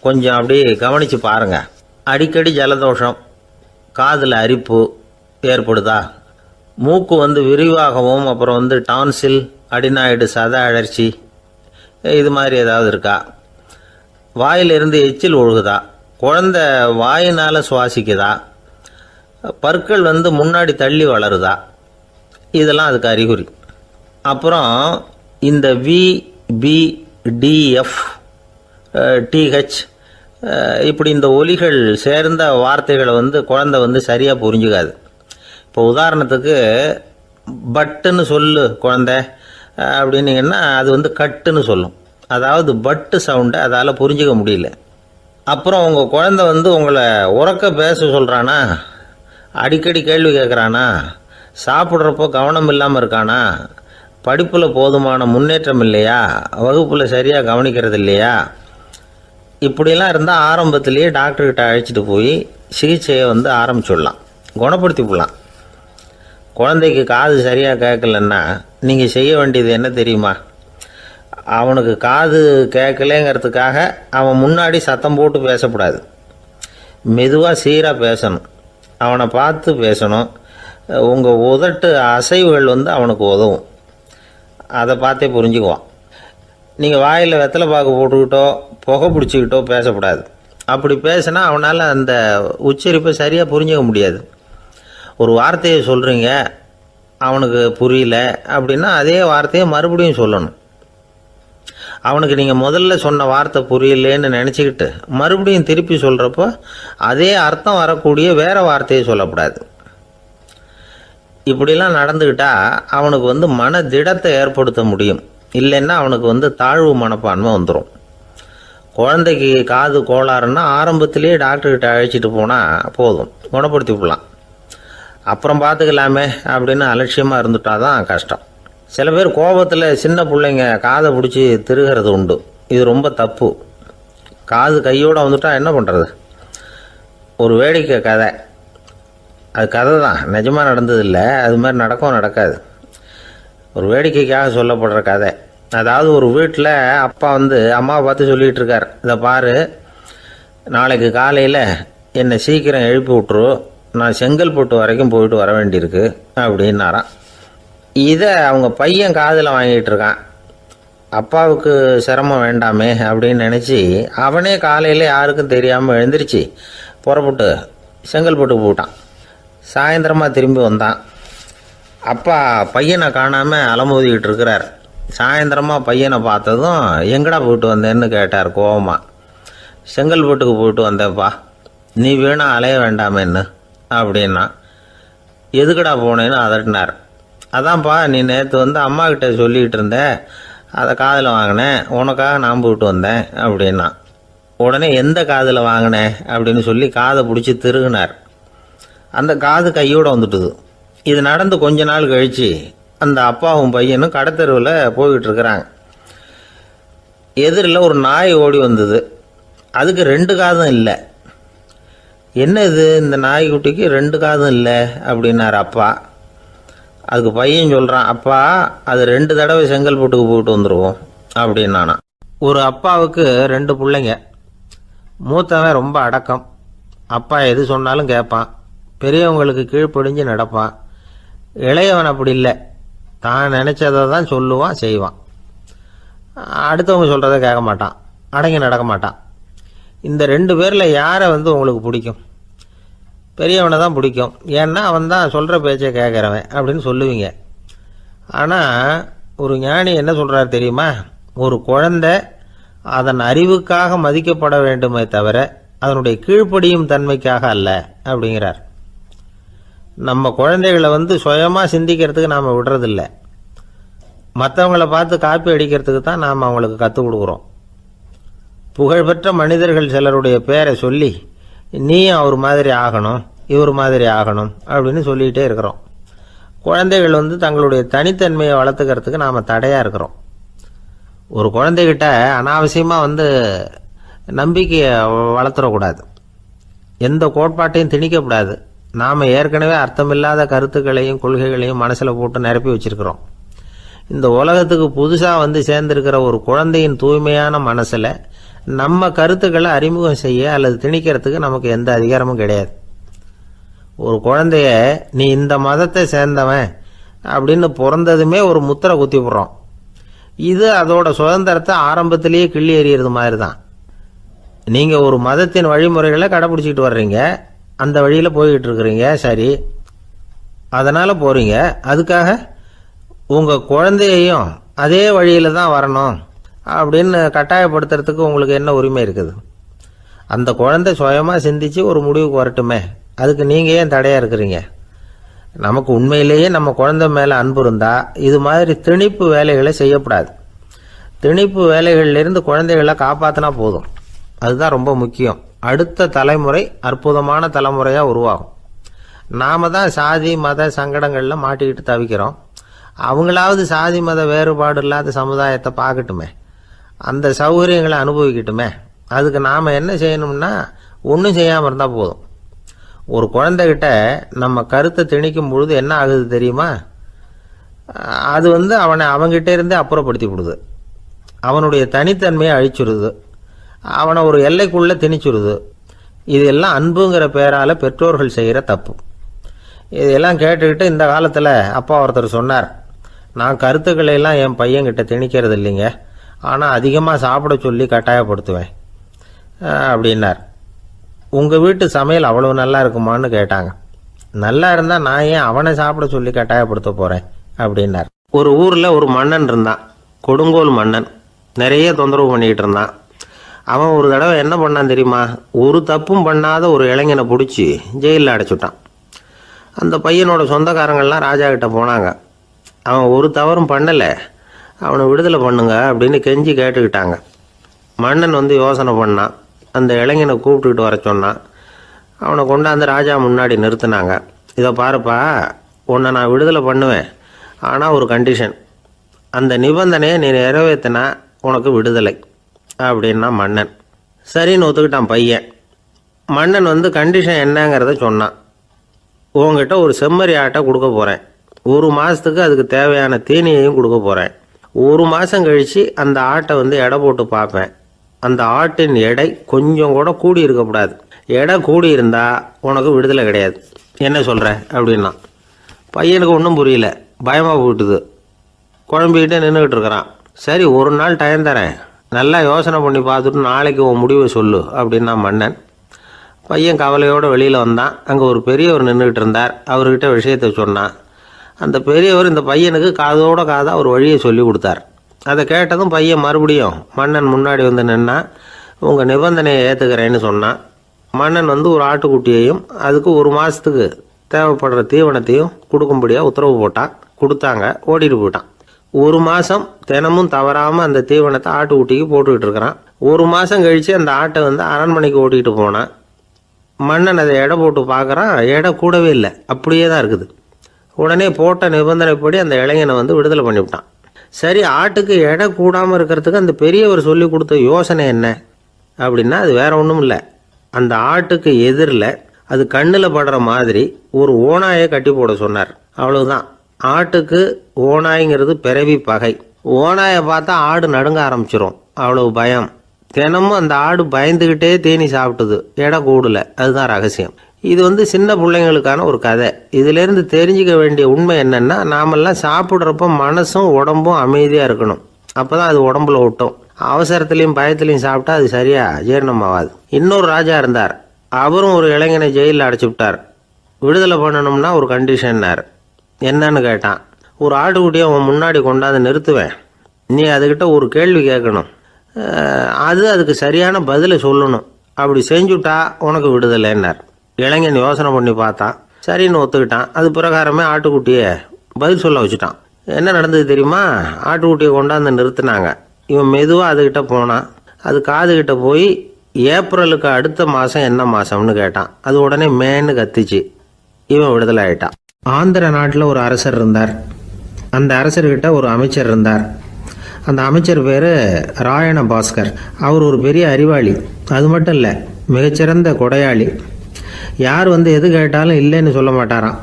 கொஞ்சம் அப்படி கவனித்து பாருங்கள். அடிக்கடி ஜலதோஷம், காதில் அரிப்பு ஏற்படுதா, மூக்கு விரிவாகவும், அப்புறம் டான்சில், அடினாய்டு, சத அழற்சி, இது மாதிரி ஏதாவது இருக்கா, வாயிலிருந்து எச்சில் ஒழுகுதா, குழந்தை வாயினால் சுவாசிக்குதா, பற்கள் முன்னாடி தள்ளி வளருதா, இதெல்லாம் அதுக்கு அறிகுறி. அப்புறம் இந்த VBDF TH இப்படி இந்த ஒலிகள் சேர்ந்த வார்த்தைகளை குழந்தை சரியாக புரிஞ்சுக்காது. இப்போ உதாரணத்துக்கு பட்டுன்னு சொல்லு குழந்தை அப்படின்னீங்கன்னா அது வந்து கட்டுன்னு சொல்லும். அதாவது பட்டு சவுண்டை அதால் புரிஞ்சிக்க முடியல. அப்புறம் உங்கள் குழந்தை வந்து உங்களை உறக்க பேச சொல்கிறானா, அடிக்கடி கேள்வி கேட்குறானா, சாப்பிட்றப்போ கவனம் இல்லாமல் இருக்கானா, படிப்பில் போதுமான முன்னேற்றம் இல்லையா, வகுப்பில் சரியாக கவனிக்கிறது இல்லையா, இப்படிலாம் இருந்தால் ஆரம்பத்திலேயே டாக்டர்கிட்ட அழைச்சிட்டு போய் சிகிச்சையை வந்து ஆரம்பிச்சுடலாம், குணப்படுத்தி விடலாம். குழந்தைக்கு காது சரியாக கேட்கலன்னா நீங்கள் செய்ய வேண்டியது என்ன தெரியுமா? அவனுக்கு காது கேட்கலேங்கிறதுக்காக அவன் முன்னாடி சத்தம் போட்டு பேசக்கூடாது. மெதுவாக சீராக பேசணும், அவனை பார்த்து பேசணும். உங்கள் உதட்டு அசைவுகள் வந்து அவனுக்கு உதவும், அதை பார்த்தே புரிஞ்சுக்குவான். நீங்கள் வாயில் வெத்தலை பாக்கு போட்டுக்கிட்டோ புகை பிடிச்சிக்கிட்டோ பேசக்கூடாது. அப்படி பேசினா அவனால் அந்த உச்சரிப்பை சரியாக புரிஞ்சிக்க முடியாது. ஒரு வார்த்தையை சொல்கிறீங்க, அவனுக்கு புரியல அப்படின்னா அதே வார்த்தையை மறுபடியும் சொல்லணும். அவனுக்கு நீங்கள் முதல்ல சொன்ன வார்த்தை புரியலேன்னு நினச்சிக்கிட்டு மறுபடியும் திருப்பி சொல்கிறப்போ அதே அர்த்தம் வரக்கூடிய வேறு வார்த்தையை சொல்லக்கூடாது. இப்படிலாம் நடந்துக்கிட்டால் அவனுக்கு வந்து மன திடத்தை ஏற்படுத்த முடியும். இல்லைன்னா அவனுக்கு வந்து தாழ்வு மனப்பான்மை வந்துடும். குழந்தைக்கு காது கோளாறுன்னா ஆரம்பத்திலேயே டாக்டர்கிட்ட அழைச்சிட்டு போனால் போதும், குணப்படுத்தி விடலாம். அப்புறம் பார்த்துக்கலாமே அப்படின்னு அலட்சியமாக இருந்துட்டால் தான் கஷ்டம். சில பேர் கோபத்தில் சின்ன பிள்ளைங்க காதை பிடிச்சி திருகிறது உண்டு. இது ரொம்ப தப்பு. காது கையோடு வந்துட்டால் என்ன பண்ணுறது? ஒரு வேடிக்கை கதை, அது கதை தான், நிஜமாக நடந்ததில்லை, அது மாதிரி நடக்காது. ஒரு வேடிக்கைக்காக சொல்லப்படுற கதை. அதாவது ஒரு வீட்டில் அப்பா வந்து அம்மாவை பார்த்து சொல்லிகிட்டு இருக்கார், இதை பாரு, நாளைக்கு காலையில் என்னை சீக்கிரம் எழுப்பி விட்ரு, நான் செங்கல்பட்டு வரைக்கும் போயிட்டு வர வேண்டியிருக்கு அப்படின்னாராம். இதை அவங்க பையன் காதில் வாங்கிட்டு இருக்கான். அப்பாவுக்கு சிரமம் வேண்டாமே அப்படின்னு நினச்சி அவனே காலையில் யாருக்கும் தெரியாமல் எழுந்திரிச்சு புறப்பட்டு செங்கல்பட்டு போட்டான். சாயந்தரமாக திரும்பி வந்தான். அப்பா பையனை காணாமல் அலமோதிக்கிட்டு இருக்கிறார். சாயந்தரமாக பையனை பார்த்ததும் எங்கடா போயிட்டு வந்தேன்னு கேட்டார் கோவமாக. செங்கல்பட்டுக்கு போயிட்டு வந்தேப்பா, நீ வேணா அலைய வேண்டாமேன்னு அப்படின்னா. எதுக்கடா போனேன்னு அதட்டினார். அதான்ப்பா, நீ நேற்று வந்து அம்மா கிட்ட சொல்லிக்கிட்டு இருந்த, அதை காதில் வாங்கினேன், உனக்காக நான் போயிட்டு வந்தேன் அப்படின்னா. உடனே எந்த காதில் வாங்கினேன் அப்படின்னு சொல்லி காதை பிடிச்சி திருகினார். அந்த காது கையோடு வந்துட்டுது. இது நடந்து கொஞ்ச நாள் கழித்து அந்த அப்பாவும் பையனும் கடத்தெருவில் போய்கிட்டு இருக்கிறாங்க. எதிரில் ஒரு நாய் ஓடி வந்தது. அதுக்கு 2 காதும் இல்லை. என்ன இது, இந்த நாய்க்குட்டிக்கு 2 காதும் இல்லை அப்படின்னார் அப்பா. அதுக்கு பையன் சொல்கிறான், அப்பா அது 2 தடவை செங்கல்பட்டுக்கு போயிட்டு வந்துடுவோம் அப்படின்னானா. ஒரு அப்பாவுக்கு 2 பிள்ளைங்க. மூத்தவன் ரொம்ப அடக்கம், அப்பா எது சொன்னாலும் கேட்பான், பெரியவங்களுக்கு கீழ்ப்படிஞ்சு நடப்பான். இளையவன் அப்படி இல்லை, தான் நினச்சதை தான் சொல்லுவான் செய்வான். அடுத்தவங்க சொல்கிறத கேட்க மாட்டான், அடங்கி நடக்க மாட்டான். இந்த 2 பேரில் யாரை வந்து உங்களுக்கு பிடிக்கும்? பெரியவனை தான் பிடிக்கும், ஏன்னா அவன் தான் சொல்கிற பேச்சை கேட்குறவன் அப்படின்னு சொல்லுவீங்க. ஆனால் ஒரு ஞானி என்ன சொல்கிறார் தெரியுமா? ஒரு குழந்தை அதன் அறிவுக்காக மதிக்கப்பட வேண்டுமே தவிர அதனுடைய கீழ்ப்படியும் தன்மைக்காக அல்ல அப்படிங்கிறார். நம்ம குழந்தைகளை வந்து சுயமாக சிந்திக்கிறதுக்கு நாம் விடுறதில்ல, மற்றவங்களை பார்த்து காப்பி அடிக்கிறதுக்கு தான் நாம் அவங்களுக்கு கற்றுக் கொடுக்குறோம். புகழ்பெற்ற மனிதர்கள் சிலருடைய பேரை சொல்லி நீயும் அவர் மாதிரி ஆகணும், இவர் மாதிரி ஆகணும் அப்படின்னு சொல்லிகிட்டே இருக்கிறோம். குழந்தைகள் வந்து தங்களுடைய தனித்தன்மையை வளர்த்துக்கிறதுக்கு நாம் தடையாக இருக்கிறோம். ஒரு குழந்தைகிட்ட அனாவசியமாக வந்து நம்பிக்கையை வளர்த்துடக்கூடாது, எந்த கோட்பாட்டையும் திணிக்கக்கூடாது. நாம் ஏற்கனவே அர்த்தமில்லாத கருத்துக்களையும் கொள்கைகளையும் மனசில் போட்டு நிரப்பி வச்சுருக்கிறோம். இந்த உலகத்துக்கு புதுசாக வந்து சேர்ந்திருக்கிற ஒரு குழந்தையின் தூய்மையான மனசில் நம்ம கருத்துக்களை அறிமுகம் செய்ய அல்லது திணிக்கிறதுக்கு நமக்கு எந்த அதிகாரமும் கிடையாது. ஒரு குழந்தைய நீ இந்த மதத்தை சேர்ந்தவன் அப்படின்னு பிறந்ததுமே ஒரு முத்திரை குத்தி விடுறோம். இது அதோட சுதந்திரத்தை ஆரம்பத்திலேயே கிள்ளி எறிகிறது மாதிரி தான். நீங்கள் ஒரு மதத்தின் வழிமுறைகளை கடைப்பிடிச்சிக்கிட்டு வர்றீங்க, அந்த வழியில் போய்கிட்டு இருக்கிறீங்க, சரி, அதனால் போகிறீங்க. அதுக்காக உங்கள் குழந்தையையும் அதே வழியில் தான் வரணும் அப்படின்னு கட்டாயப்படுத்துறதுக்கு உங்களுக்கு என்ன உரிமை இருக்குது? அந்த குழந்தை சுயமாக சிந்திச்சு ஒரு முடிவுக்கு வரட்டுமே, அதுக்கு நீங்கள் ஏன் தடையாக இருக்கிறீங்க? நமக்கு உண்மையிலேயே நம்ம குழந்தை மேலே அன்பு இருந்தால் இது மாதிரி திணிப்பு வேலைகளை செய்யக்கூடாது. திணிப்பு வேலைகள்லேருந்து குழந்தைகளை காப்பாற்றினா போதும். அதுதான் ரொம்ப முக்கியம். அடுத்த தலைமுறை அற்புதமான தலைமுறையாக உருவாகும். நாம் தான் சாதி மத சங்கடங்களில் மாட்டிக்கிட்டு தவிக்கிறோம். அவங்களாவது சாதி மத வேறுபாடு இல்லாத சமுதாயத்தை பார்க்கட்டுமே, அந்த சௌகரியங்களை அனுபவிக்கட்டுமே. அதுக்கு நாம் என்ன செய்யணும்னா ஒன்றும் செய்யாமல் இருந்தால் போதும். ஒரு குழந்தைகிட்ட நம்ம கருத்தை திணிக்கும் பொழுது என்ன ஆகுது தெரியுமா? அது அவனை அவங்ககிட்ட இருந்தே அப்புறப்படுத்தி விடுது. அவனுடைய தனித்தன்மையை அழிச்சுடுது. அவனை ஒரு எல்லைக்குள்ளே திணிச்சுடுது. இதெல்லாம் அன்புங்கிற பேரால் பெற்றோர்கள் செய்கிற தப்பு. இதெல்லாம் கேட்டுக்கிட்டு இந்த காலத்தில் அப்பா ஒருத்தர் சொன்னார், நான் கருத்துக்களை எல்லாம் என் பையன்கிட்ட திணிக்கிறது இல்லைங்க, ஆனால் அதிகமாக சாப்பிட சொல்லி கட்டாயப்படுத்துவேன் அப்படின்னார். உங்கள் வீட்டு சமையல் அவ்வளோ நல்லா இருக்குமான்னு கேட்டாங்க. நல்லா இருந்தால் நான் ஏன் அவனை சாப்பிட சொல்லி கட்டாயப்படுத்த போகிறேன் அப்படின்னார். ஒரு ஊரில் ஒரு மன்னன் இருந்தான், கொடுங்கோல் மன்னன். நிறைய தொந்தரவு பண்ணிக்கிட்டு இருந்தான். அவன் ஒரு தடவை என்ன பண்ணான் தெரியுமா? ஒரு தப்பும் பண்ணாத ஒரு இளைஞனை பிடிச்சி ஜெயிலில் அடைச்சுட்டான். அந்த பையனோட சொந்தக்காரங்கள்லாம் ராஜா கிட்ட போனாங்க. அவன் ஒரு தவறும் பண்ணலை, அவனை விடுதலை பண்ணுங்க அப்படின்னு கெஞ்சி கேட்டுக்கிட்டாங்க. மன்னன் யோசனை பண்ணான். அந்த இளைஞனை கூப்பிட்டுக்கிட்டு வர சொன்னான். அவனை கொண்டாந்து ராஜா முன்னாடி நிறுத்தினாங்க. இதை பாருப்பா, உன்னை நான் விடுதலை பண்ணுவேன், ஆனால் ஒரு கண்டிஷன். அந்த நிபந்தனையை நீ நிறைவேற்றினா உனக்கு விடுதலை அப்படின்னா மன்னன். சரின்னு ஒத்துக்கிட்டான் பையன். மன்னன் கண்டிஷன் என்னங்கிறத சொன்னான். உங்ககிட்ட ஒரு செம்மறி ஆட்டை கொடுக்க போகிறேன். 1 மாதத்துக்கு அதுக்கு தேவையான தீனியையும் கொடுக்க போகிறேன். 1 மாதம் கழித்து அந்த ஆட்டை எடை போட்டு பார்ப்பேன். அந்த ஆட்டின் எடை கொஞ்சம் கூட கூடி இருக்கக்கூடாது. எடை கூடி இருந்தால் உனக்கு விடுதலை கிடையாது. என்ன சொல்கிற அப்படின்னா. பையனுக்கு ஒன்றும் புரியல, பயமாக போயிட்டுது. குழம்பிக்கிட்டே நின்றுக்கிட்டு இருக்கிறான். சரி, ஒரு நாள் டைம் தரேன், நல்லா யோசனை பண்ணி பார்த்துட்டு நாளைக்கு உன் முடிவை சொல்லு அப்படின்னா மன்னன். பையன் கவலையோடு வெளியில் வந்தான். அங்கே ஒரு பெரியவர் நின்றுக்கிட்டு இருந்தார். அவர்கிட்ட விஷயத்தை சொன்னான். அந்த பெரியவர் இந்த பையனுக்கு காதோட காதாக ஒரு வழியை சொல்லி கொடுத்தார். அதை கேட்டதும் பையன் மறுபடியும் மன்னன் முன்னாடி நின்னா, உங்கள் நிபந்தனையை ஏற்றுக்கிறேன்னு சொன்னான். மன்னன் ஒரு ஆட்டுக்குட்டியையும் அதுக்கு 1 மாதத்துக்கு தேவைப்படுற தீவனத்தையும் கொடுக்கும்படியாக உத்தரவு போட்டான். கொடுத்தாங்க, ஓடிட்டு போயிட்டான். 1 மாதம் தினமும் தவறாமல் அந்த தீவனத்தை ஆட்டுக்குட்டிக்கு போட்டுக்கிட்டு இருக்கிறான். 1 மாதம் கழித்து அந்த ஆட்டை அரண்மனைக்கு ஓட்டிகிட்டு போனான். மன்னன் அதை எடை போட்டு பார்க்குறான். எடை கூடவே இல்லை, அப்படியே தான் இருக்குது. உடனே போட்ட நிபந்தனைப்படி அந்த இளைஞனை விடுதலை பண்ணிவிட்டான். சரி, ஆட்டுக்கு எடை கூடாமல் இருக்கிறதுக்கு அந்த பெரியவர் சொல்லி கொடுத்த யோசனை என்ன அப்படின்னா, அது வேற ஒன்றும் இல்லை. அந்த ஆட்டுக்கு எதிரில் அது கண்ணில் படுற மாதிரி ஒரு ஓநாயை கட்டி போட சொன்னார். அவ்வளவுதான். ஆட்டுக்கு ஓநாய்ங்கிறது பிறவி பகை. ஓநாயை பார்த்தா ஆடு நடுங்க ஆரம்பிச்சிரும், அவ்வளவு பயம். தினமும் அந்த ஆடு பயந்துக்கிட்டே தேனி சாப்பிட்டுது, எடை கூடல. அதுதான் ரகசியம். இது சின்ன பிள்ளைங்களுக்கான ஒரு கதை. இதிலேருந்து தெரிஞ்சிக்க வேண்டிய உண்மை என்னென்னா, நாமெல்லாம் சாப்பிட்றப்ப மனசும் உடம்பும் அமைதியாக இருக்கணும். அப்போ தான் அது உடம்புல ஒட்டும். அவசரத்துலேயும் பயத்துலையும் சாப்பிட்டா அது சரியாக ஜீரணமாகாது. இன்னொரு ராஜா இருந்தார். அவரும் ஒரு இளைஞனை ஜெயிலில் அடைச்சி விட்டார். விடுதலை பண்ணணும்னா ஒரு கண்டிஷன்னார். என்னன்னு கேட்டான். ஒரு ஆட்டுக்குட்டியை அவன் முன்னாடி கொண்டாந்து நிறுத்துவேன், நீ அதுக்கிட்ட ஒரு கேள்வி கேட்கணும், அதுக்கு சரியான பதிலை சொல்லணும். அப்படி செஞ்சுட்டா உனக்கு விடுதலைன்னார். இளைஞன் யோசனை பண்ணி பார்த்தான். சரின்னு ஒத்துக்கிட்டான். அது பிரகாரமே ஆட்டுக்குட்டியை பதில் சொல்ல வச்சுட்டான். என்ன நடந்தது தெரியுமா? ஆட்டுக்குட்டியை கொண்டாந்து நிறுத்தினாங்க. இவன் மெதுவாக அதுக்கிட்ட போனான். அது காதுகிட்ட போய் ஏப்ரலுக்கு அடுத்த மாதம் என்ன மாதம்னு கேட்டான். அது உடனே மேன்னு கத்திச்சு. இவன் விடுதலை ஆயிட்டான். ஆந்திர நாட்டில் ஒரு அரசர் இருந்தார். அந்த அரசர்கிட்ட ஒரு அமைச்சர் இருந்தார். அந்த அமைச்சர் பேர் ராயண பாஸ்கர். அவர் ஒரு பெரிய அறிவாளி. அது மட்டும் இல்லை, மிகச்சிறந்த கொடையாளி. யார் எது கேட்டாலும் இல்லைன்னு சொல்ல மாட்டாராம்.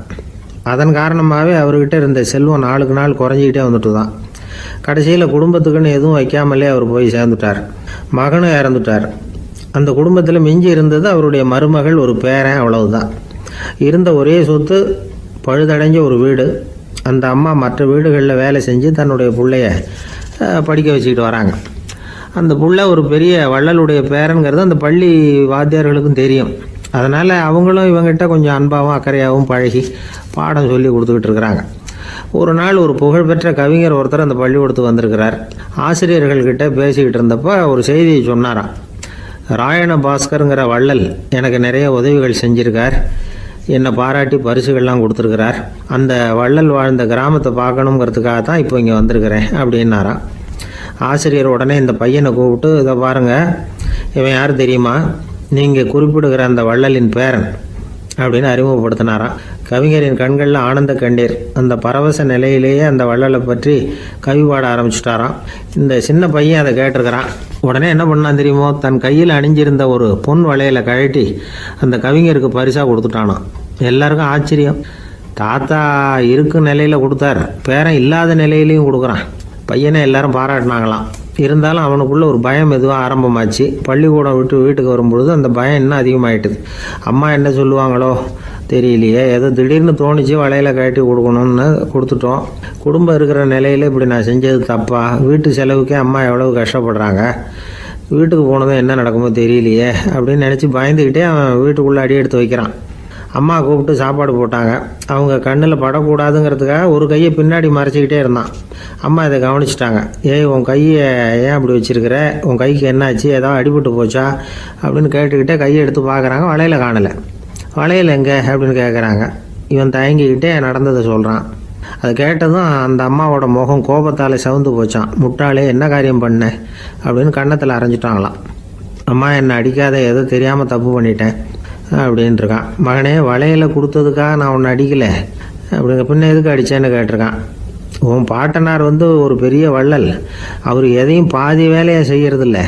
அதன் காரணமாகவே அவர்கிட்ட இருந்த செல்வம் நாளுக்கு நாள் குறைஞ்சிக்கிட்டே வந்துட்டு தான். கடைசியில் குடும்பத்துக்குன்னு எதுவும் வைக்காமலே அவர் போய் சேர்ந்துட்டார். மகனும் இறந்துட்டார். அந்த குடும்பத்தில் மிஞ்சி இருந்தது அவருடைய மருமகள், ஒரு பேரன், அவ்வளவுதான். இருந்த ஒரே சொத்து பழுதடைஞ்ச ஒரு வீடு. அந்த அம்மா மற்ற வீடுகளில் வேலை செஞ்சு தன்னுடைய பிள்ளைய படிக்க வச்சுக்கிட்டு வராங்க. அந்த புள்ள ஒரு பெரிய வள்ளலுடைய பேரன்கிறது அந்த பள்ளி வாத்தியார்களுக்கும் தெரியும். அதனால் அவங்களும் இவங்ககிட்ட கொஞ்சம் அன்பாகவும் அக்கறையாகவும் பழகி பாடம் சொல்லி கொடுத்துக்கிட்டு இருக்கிறாங்க. ஒரு நாள் ஒரு புகழ்பெற்ற கவிஞர் ஒருத்தர் அந்த பள்ளிக்கூடத்துக்கு வந்திருக்கிறார். ஆசிரியர்கள்கிட்ட பேசிக்கிட்டு இருந்தப்போ ஒரு செய்தியை சொன்னாராம். ராயண பாஸ்கருங்கிற வள்ளல் எனக்கு நிறைய உதவிகள் செஞ்சுருக்கார். என்னை பாராட்டி பரிசுகள்லாம் கொடுத்துருக்கிறார். அந்த வள்ளல் வாழ்ந்த கிராமத்தை பார்க்கணுங்கிறதுக்காக தான் இப்போ இங்கே வந்திருக்கிறேன் அப்படின்னாராம். ஆசிரியர் உடனே இந்த பையனை கூப்பிட்டு, இதை பாருங்கள், இவன் யார் தெரியுமா, நீங்கள் குறிப்பிடுகிற அந்த வள்ளலின் பேரன் அப்படின்னு அறிமுகப்படுத்தினாராம். கவிஞரின் கண்களில் ஆனந்த கண்ணீர். அந்த பரவச நிலையிலேயே அந்த வள்ளலை பற்றி கவி பாட ஆரம்பிச்சுட்டாராம். இந்த சின்ன பையன் அதை கேட்டிருக்கிறான். உடனே என்ன பண்ணான் தெரியுமோ, தன் கையில் அணிஞ்சிருந்த ஒரு பொன் வளையலை கழட்டி அந்த கவிஞருக்கு பரிசாக கொடுத்துட்டானான். எல்லாருக்கும் ஆச்சரியம். தாத்தா இருக்கும் நிலையில் கொடுத்தார், பேரன் இல்லாத நிலையிலையும் கொடுக்குறான். பையனை எல்லாரும் பாராட்டினாங்களாம். இருந்தாலும் அவனுக்குள்ள ஒரு பயம் எதுவும் ஆரம்பமாச்சு. பள்ளிக்கூடம் விட்டு வீட்டுக்கு வரும்பொழுது அந்த பயம் இன்னும் அதிகமாயிட்டுது. அம்மா என்ன சொல்லுவாங்களோ தெரியலையே, ஏதோ திடீர்னு தோணிச்சு வளையல கட்டி கொடுக்கணும்னு கொடுத்துட்டோம். குடும்பம் இருக்கிற நிலையில் இப்படி நான் செஞ்சது தப்பா, வீட்டு செலவுக்கே அம்மா எவ்வளவு கஷ்டப்படுறாங்க, வீட்டுக்கு போனதும் என்ன நடக்குமோ தெரியலையே அப்படின்னு நினச்சி பயந்துக்கிட்டே அவன் வீட்டுக்குள்ளே அடி எடுத்து வைக்கிறான். அம்மா கூப்பிட்டு சாப்பாடு போட்டாங்க. அவங்க கண்ணில் படக்கூடாதுங்கிறதுக்காக ஒரு கையை பின்னாடி மறைச்சிக்கிட்டே இருந்தான். அம்மா இதை கவனிச்சிட்டாங்க. ஏய், உன் கையை ஏன் அப்படி வச்சிருக்கிற, உன் கைக்கு என்னாச்சு, ஏதாவது அடிபட்டு போச்சா அப்படின்னு கேட்டுக்கிட்டே கையை எடுத்து பார்க்குறாங்க. வளையல காணலை. வளையல் எங்கே அப்படின்னு கேட்குறாங்க. இவன் தயங்கிக்கிட்டே நடந்ததை சொல்கிறான். அதை கேட்டதும் அந்த அம்மாவோட முகம் கோபத்தால் சவுந்து போச்சான். முட்டாளே, என்ன காரியம் பண்ண அப்படின்னு கன்னத்தில் அரைஞ்சிட்டாங்களாம். அம்மா, என்னை அடிக்காத, ஏதோ தெரியாமல் தப்பு பண்ணிட்டேன் அப்படின்ட்டுருக்கான். மகனே, வளையலை கொடுத்ததுக்காக நான் உன்னை அடிக்கலை அப்படிங்க, பின்ன எதுக்கு அடித்தேன்னு கேட்டிருக்கான். உன் பாட்டனார் ஒரு பெரிய வள்ளல், அவர் எதையும் பாதி வேலையை செய்யறதில்ல,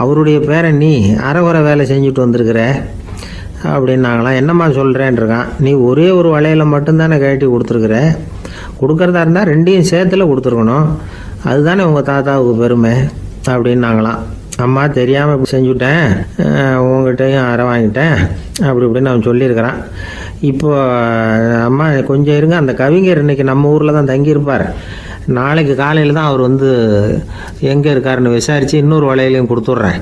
அவருடைய பேரை நீ அரைகுறை வேலை செஞ்சுட்டு வந்திருக்கிற அப்படின்னாங்களாம். என்னம்மா சொல்கிறேன்ருக்கான். நீ ஒரே ஒரு வளையலை மட்டும்தானே கட்டி கொடுத்துருக்குற, கொடுக்குறதா இருந்தால் ரெண்டையும் சேர்த்துல கொடுத்துருக்கணும், அதுதானே உங்கள் தாத்தாவுக்கு பெருமை அப்படின்னாங்களாம். அம்மா, தெரியாமல் இப்படி செஞ்சுட்டேன், உங்கள்கிட்டையும் அரை வாங்கிட்டேன் அப்படி இப்படின்னு அவன் சொல்லியிருக்கிறான். இப்போ அம்மா கொஞ்சம் இருங்க, அந்த கவிஞர் இன்னைக்கு நம்ம ஊரில் தான் தங்கியிருப்பார், நாளைக்கு காலையில் தான் அவர் எங்கே இருக்காருன்னு விசாரித்து இன்னொரு வளையலையும் கொடுத்துட்றேன்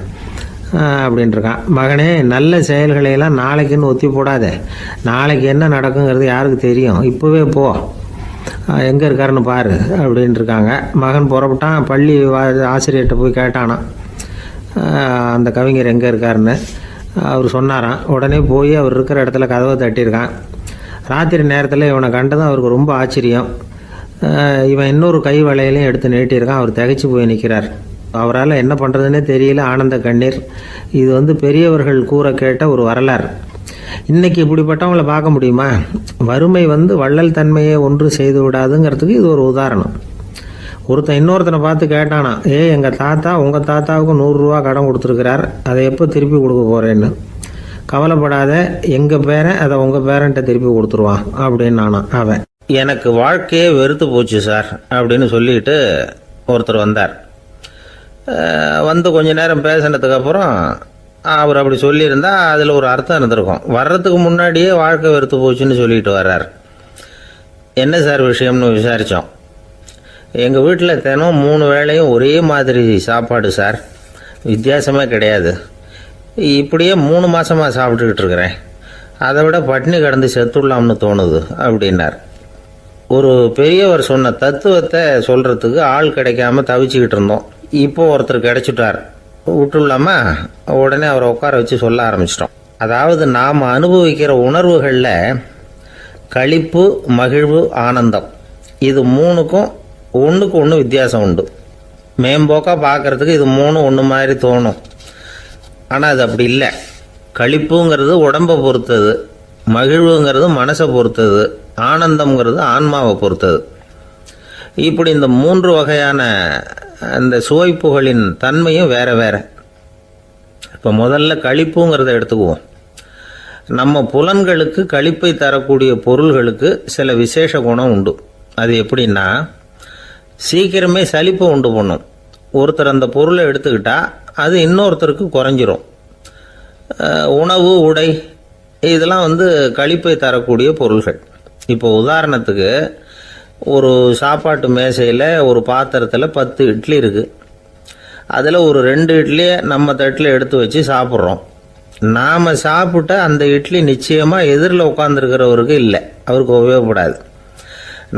அப்படின்ட்டுருக்கான். மகனே, நல்ல செயல்களையெல்லாம் நாளைக்குன்னு ஒத்தி போடாத, நாளைக்கு என்ன நடக்குங்கிறது யாருக்கு தெரியும், இப்போவே போ, எங்கே இருக்காருன்னு பாரு அப்படின்ட்டுருக்காங்க. மகன் புறப்பட்டான். பள்ளி ஆசிரியர்கிட்ட போய் கேட்டானா அந்த கவிஞர் எங்கே இருக்காருன்னு. அவர் சொன்னாராம். உடனே போய் அவர் இருக்கிற இடத்துல கதவை தட்டியிருக்கான். ராத்திரி நேரத்தில் இவனை கண்டதும் அவருக்கு ரொம்ப ஆச்சரியம். இவன் இன்னொரு கை வளையலையும் எடுத்து நீட்டியிருக்கான். அவர் திகைச்சு போய் நிற்கிறார். அவரால் என்ன பண்ணுறதுன்னே தெரியல. ஆனந்த கண்ணீர். இது பெரியவர்கள் கூற கேட்ட ஒரு வரலாறு. இன்னைக்கு இப்படிப்பட்டவங்களை பார்க்க முடியுமா? வறுமை வள்ளல் தன்மையை ஒன்று செய்து விடாதுங்கிறதுக்கு இது ஒரு உதாரணம். ஒருத்தன் இன்னொருத்தனை பார்த்து கேட்டானா, எங்கள் தாத்தா உங்கள் தாத்தாவுக்கு 100 ரூபா கடன் கொடுத்துருக்கிறார், அதை எப்போ திருப்பி கொடுக்க போகிறேன்னு. கவலைப்படாத, எங்கள் பேரன் அதை உங்கள் பேரன்ட்ட திருப்பி கொடுத்துருவான் அப்படின்னு நானா. அவன், எனக்கு வாழ்க்கையே வெறுத்து போச்சு சார் அப்படின்னு சொல்லிட்டு ஒருத்தர் வந்தார். கொஞ்ச நேரம் பேசினதுக்கப்புறம் அவர் அப்படி சொல்லியிருந்தா அதில் ஒரு அர்த்தம் இருந்திருக்கும். வர்றதுக்கு முன்னாடியே வாழ்க்கை வெறுத்து போச்சுன்னு சொல்லிட்டு வர்றார். என்ன சார் விஷயம்னு விசாரித்தோம். எங்கள் வீட்டில் தினம் 3 வேளையும் ஒரே மாதிரி சாப்பாடு சார், வித்தியாசமே கிடையாது. இப்படியே 3 மாதமாக சாப்பிட்டுக்கிட்டு இருக்கிறேன், அதை விட பட்டினி கிடந்து செத்துடலாம்னு தோணுது அப்படின்னார். ஒரு பெரியவர் சொன்ன தத்துவத்தை சொல்கிறதுக்கு ஆள் கிடைக்காம தவிச்சுக்கிட்டு இருந்தோம். இப்போ ஒருத்தர் கிடைச்சிட்டார், விட்டுலாமா? உடனே அவரை உட்கார வச்சு சொல்ல ஆரம்பிச்சிட்டோம். அதாவது நாம் அனுபவிக்கிற உணர்வுகளில் களிப்பு, மகிழ்வு, ஆனந்தம், இது 3க்கும் ஒன்றுக்கு ஒன்று வித்தியாசம் உண்டு. மேம்போக்காக பார்க்குறதுக்கு இது 3 ஒன்று மாதிரி தோணும், ஆனால் அது அப்படி இல்லை. களிப்புங்கிறது உடம்பை பொறுத்தது, மகிழ்வுங்கிறது மனசை பொறுத்தது, ஆனந்தம்ங்கிறது ஆன்மாவை பொறுத்தது. இப்படி இந்த 3 வகையான அந்த சுவைப்புகளின் தன்மையும் வேற வேற. இப்போ முதல்ல களிப்புங்கிறத எடுத்துக்குவோம். நம்ம புலன்களுக்கு களிப்பை தரக்கூடிய பொருள்களுக்கு சில விசேஷ குணம் உண்டு. அது எப்படின்னா, சீக்கிரமே சலிப்பை உண்டு பண்ணும். ஒருத்தர் அந்த பொருளை எடுத்துக்கிட்டா அது இன்னொருத்தருக்கு குறைஞ்சிரும். உணவு, உடை, இதெல்லாம் களிப்பை தரக்கூடிய பொருள்கள். இப்போ உதாரணத்துக்கு, ஒரு சாப்பாட்டு மேசையில் ஒரு பாத்திரத்தில் 10 இட்லி இருக்குது. அதில் ஒரு 2 இட்லியை நம்ம தட்டில் எடுத்து வச்சு சாப்பிட்றோம். நாம் சாப்பிட்ட அந்த இட்லி நிச்சயமாக எதிரில் உட்காந்துருக்கிறவருக்கு இல்லை, அவருக்கு உபயோகப்படாது.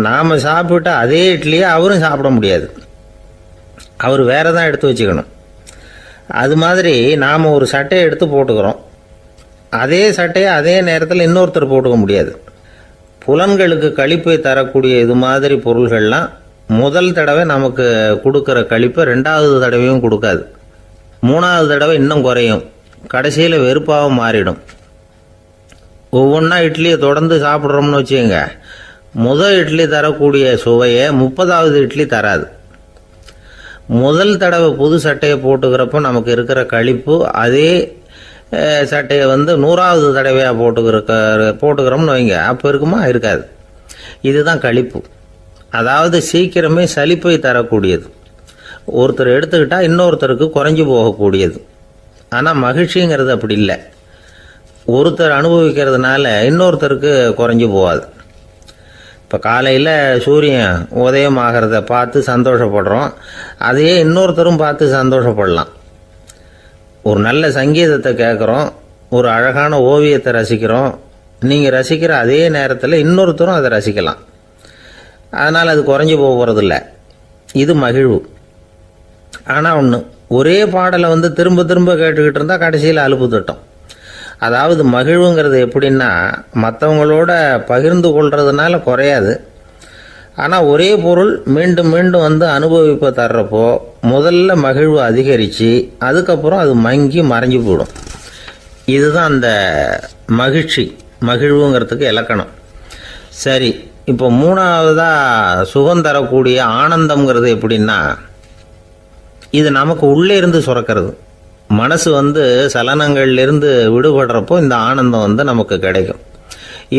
நாம் சாப்பிட்ட அதே இட்லியை அவரும் சாப்பிட முடியாது, அவர் வேற தான் எடுத்து வச்சுக்கணும். அது மாதிரி நாம் ஒரு சட்டையை எடுத்து போட்டுக்கிறோம். அதே சட்டையை அதே நேரத்தில் இன்னொருத்தர் போட்டுக்க முடியாது. புலன்களுக்கு களிப்பை தரக்கூடிய இது மாதிரி பொருள்கள்லாம் முதல் தடவை நமக்கு கொடுக்குற களிப்பை ரெண்டாவது தடவையும் கொடுக்காது. மூணாவது தடவை இன்னும் குறையும். கடைசியில் வெறுப்பாகவும் மாறிடும். ஒவ்வொன்றா இட்லியை தொடர்ந்து சாப்பிட்றோம்னு வச்சுக்கோங்க, முதல் இட்லி தரக்கூடிய சுவையை 30வது இட்லி தராது. முதல் தடவை புது சட்டையை போட்டுக்கிறப்போ நமக்கு இருக்கிற களிப்பு அதே சட்டையை 100வது தடவையாக போட்டுக்கிறோம்னு வைங்க, அப்போ இருக்குமா? இருக்காது. இதுதான் களிப்பு. அதாவது சீக்கிரமே சலிப்பை தரக்கூடியது. ஒருத்தர் எடுத்துக்கிட்டால் இன்னொருத்தருக்கு குறைஞ்சி போகக்கூடியது. ஆனால் மகிழ்ச்சிங்கிறது அப்படி இல்லை. ஒருத்தர் அனுபவிக்கிறதுனால இன்னொருத்தருக்கு குறைஞ்சி போகாது. இப்போ காலையில் சூரியன் உதயம் ஆகிறத பார்த்து சந்தோஷப்படுறோம், அதையே இன்னொருத்தரும் பார்த்து சந்தோஷப்படலாம். ஒரு நல்ல சங்கீதத்தை கேட்குறோம், ஒரு அழகான ஓவியத்தை ரசிக்கிறோம். நீங்கள் ரசிக்கிற அதே நேரத்தில் இன்னொருத்தரும் அதை ரசிக்கலாம். அதனால் அது குறைஞ்சி போகிறதில்ல. இது மகிழ்வு. ஆனால் ஒன்று, ஒரே பாடலை திரும்ப திரும்ப கேட்டுக்கிட்டு இருந்தால் கடைசியில் அலுப்பு தட்டும். அதாவது மகிழ்வுங்கிறது எப்படின்னா, மற்றவங்களோட பகிர்ந்து கொள்றதுனால குறையாது. ஆனால் ஒரே பொருள் மீண்டும் மீண்டும் அனுபவிப்பை தர்றப்போ முதல்ல மகிழ்வு அதிகரித்து அதுக்கப்புறம் அது மங்கி மறைஞ்சு போயிடும். இதுதான் அந்த மகிழ்வுங்கிறதுக்கு இலக்கணம். சரி, இப்போ மூணாவதாக சுகம் தரக்கூடிய ஆனந்தம்ங்கிறது எப்படின்னா, இது நமக்கு உள்ளே இருந்து சுரக்கிறது. மனசு சலனங்கள்லேருந்து விடுபடுறப்போ இந்த ஆனந்தம் நமக்கு கிடைக்கும்.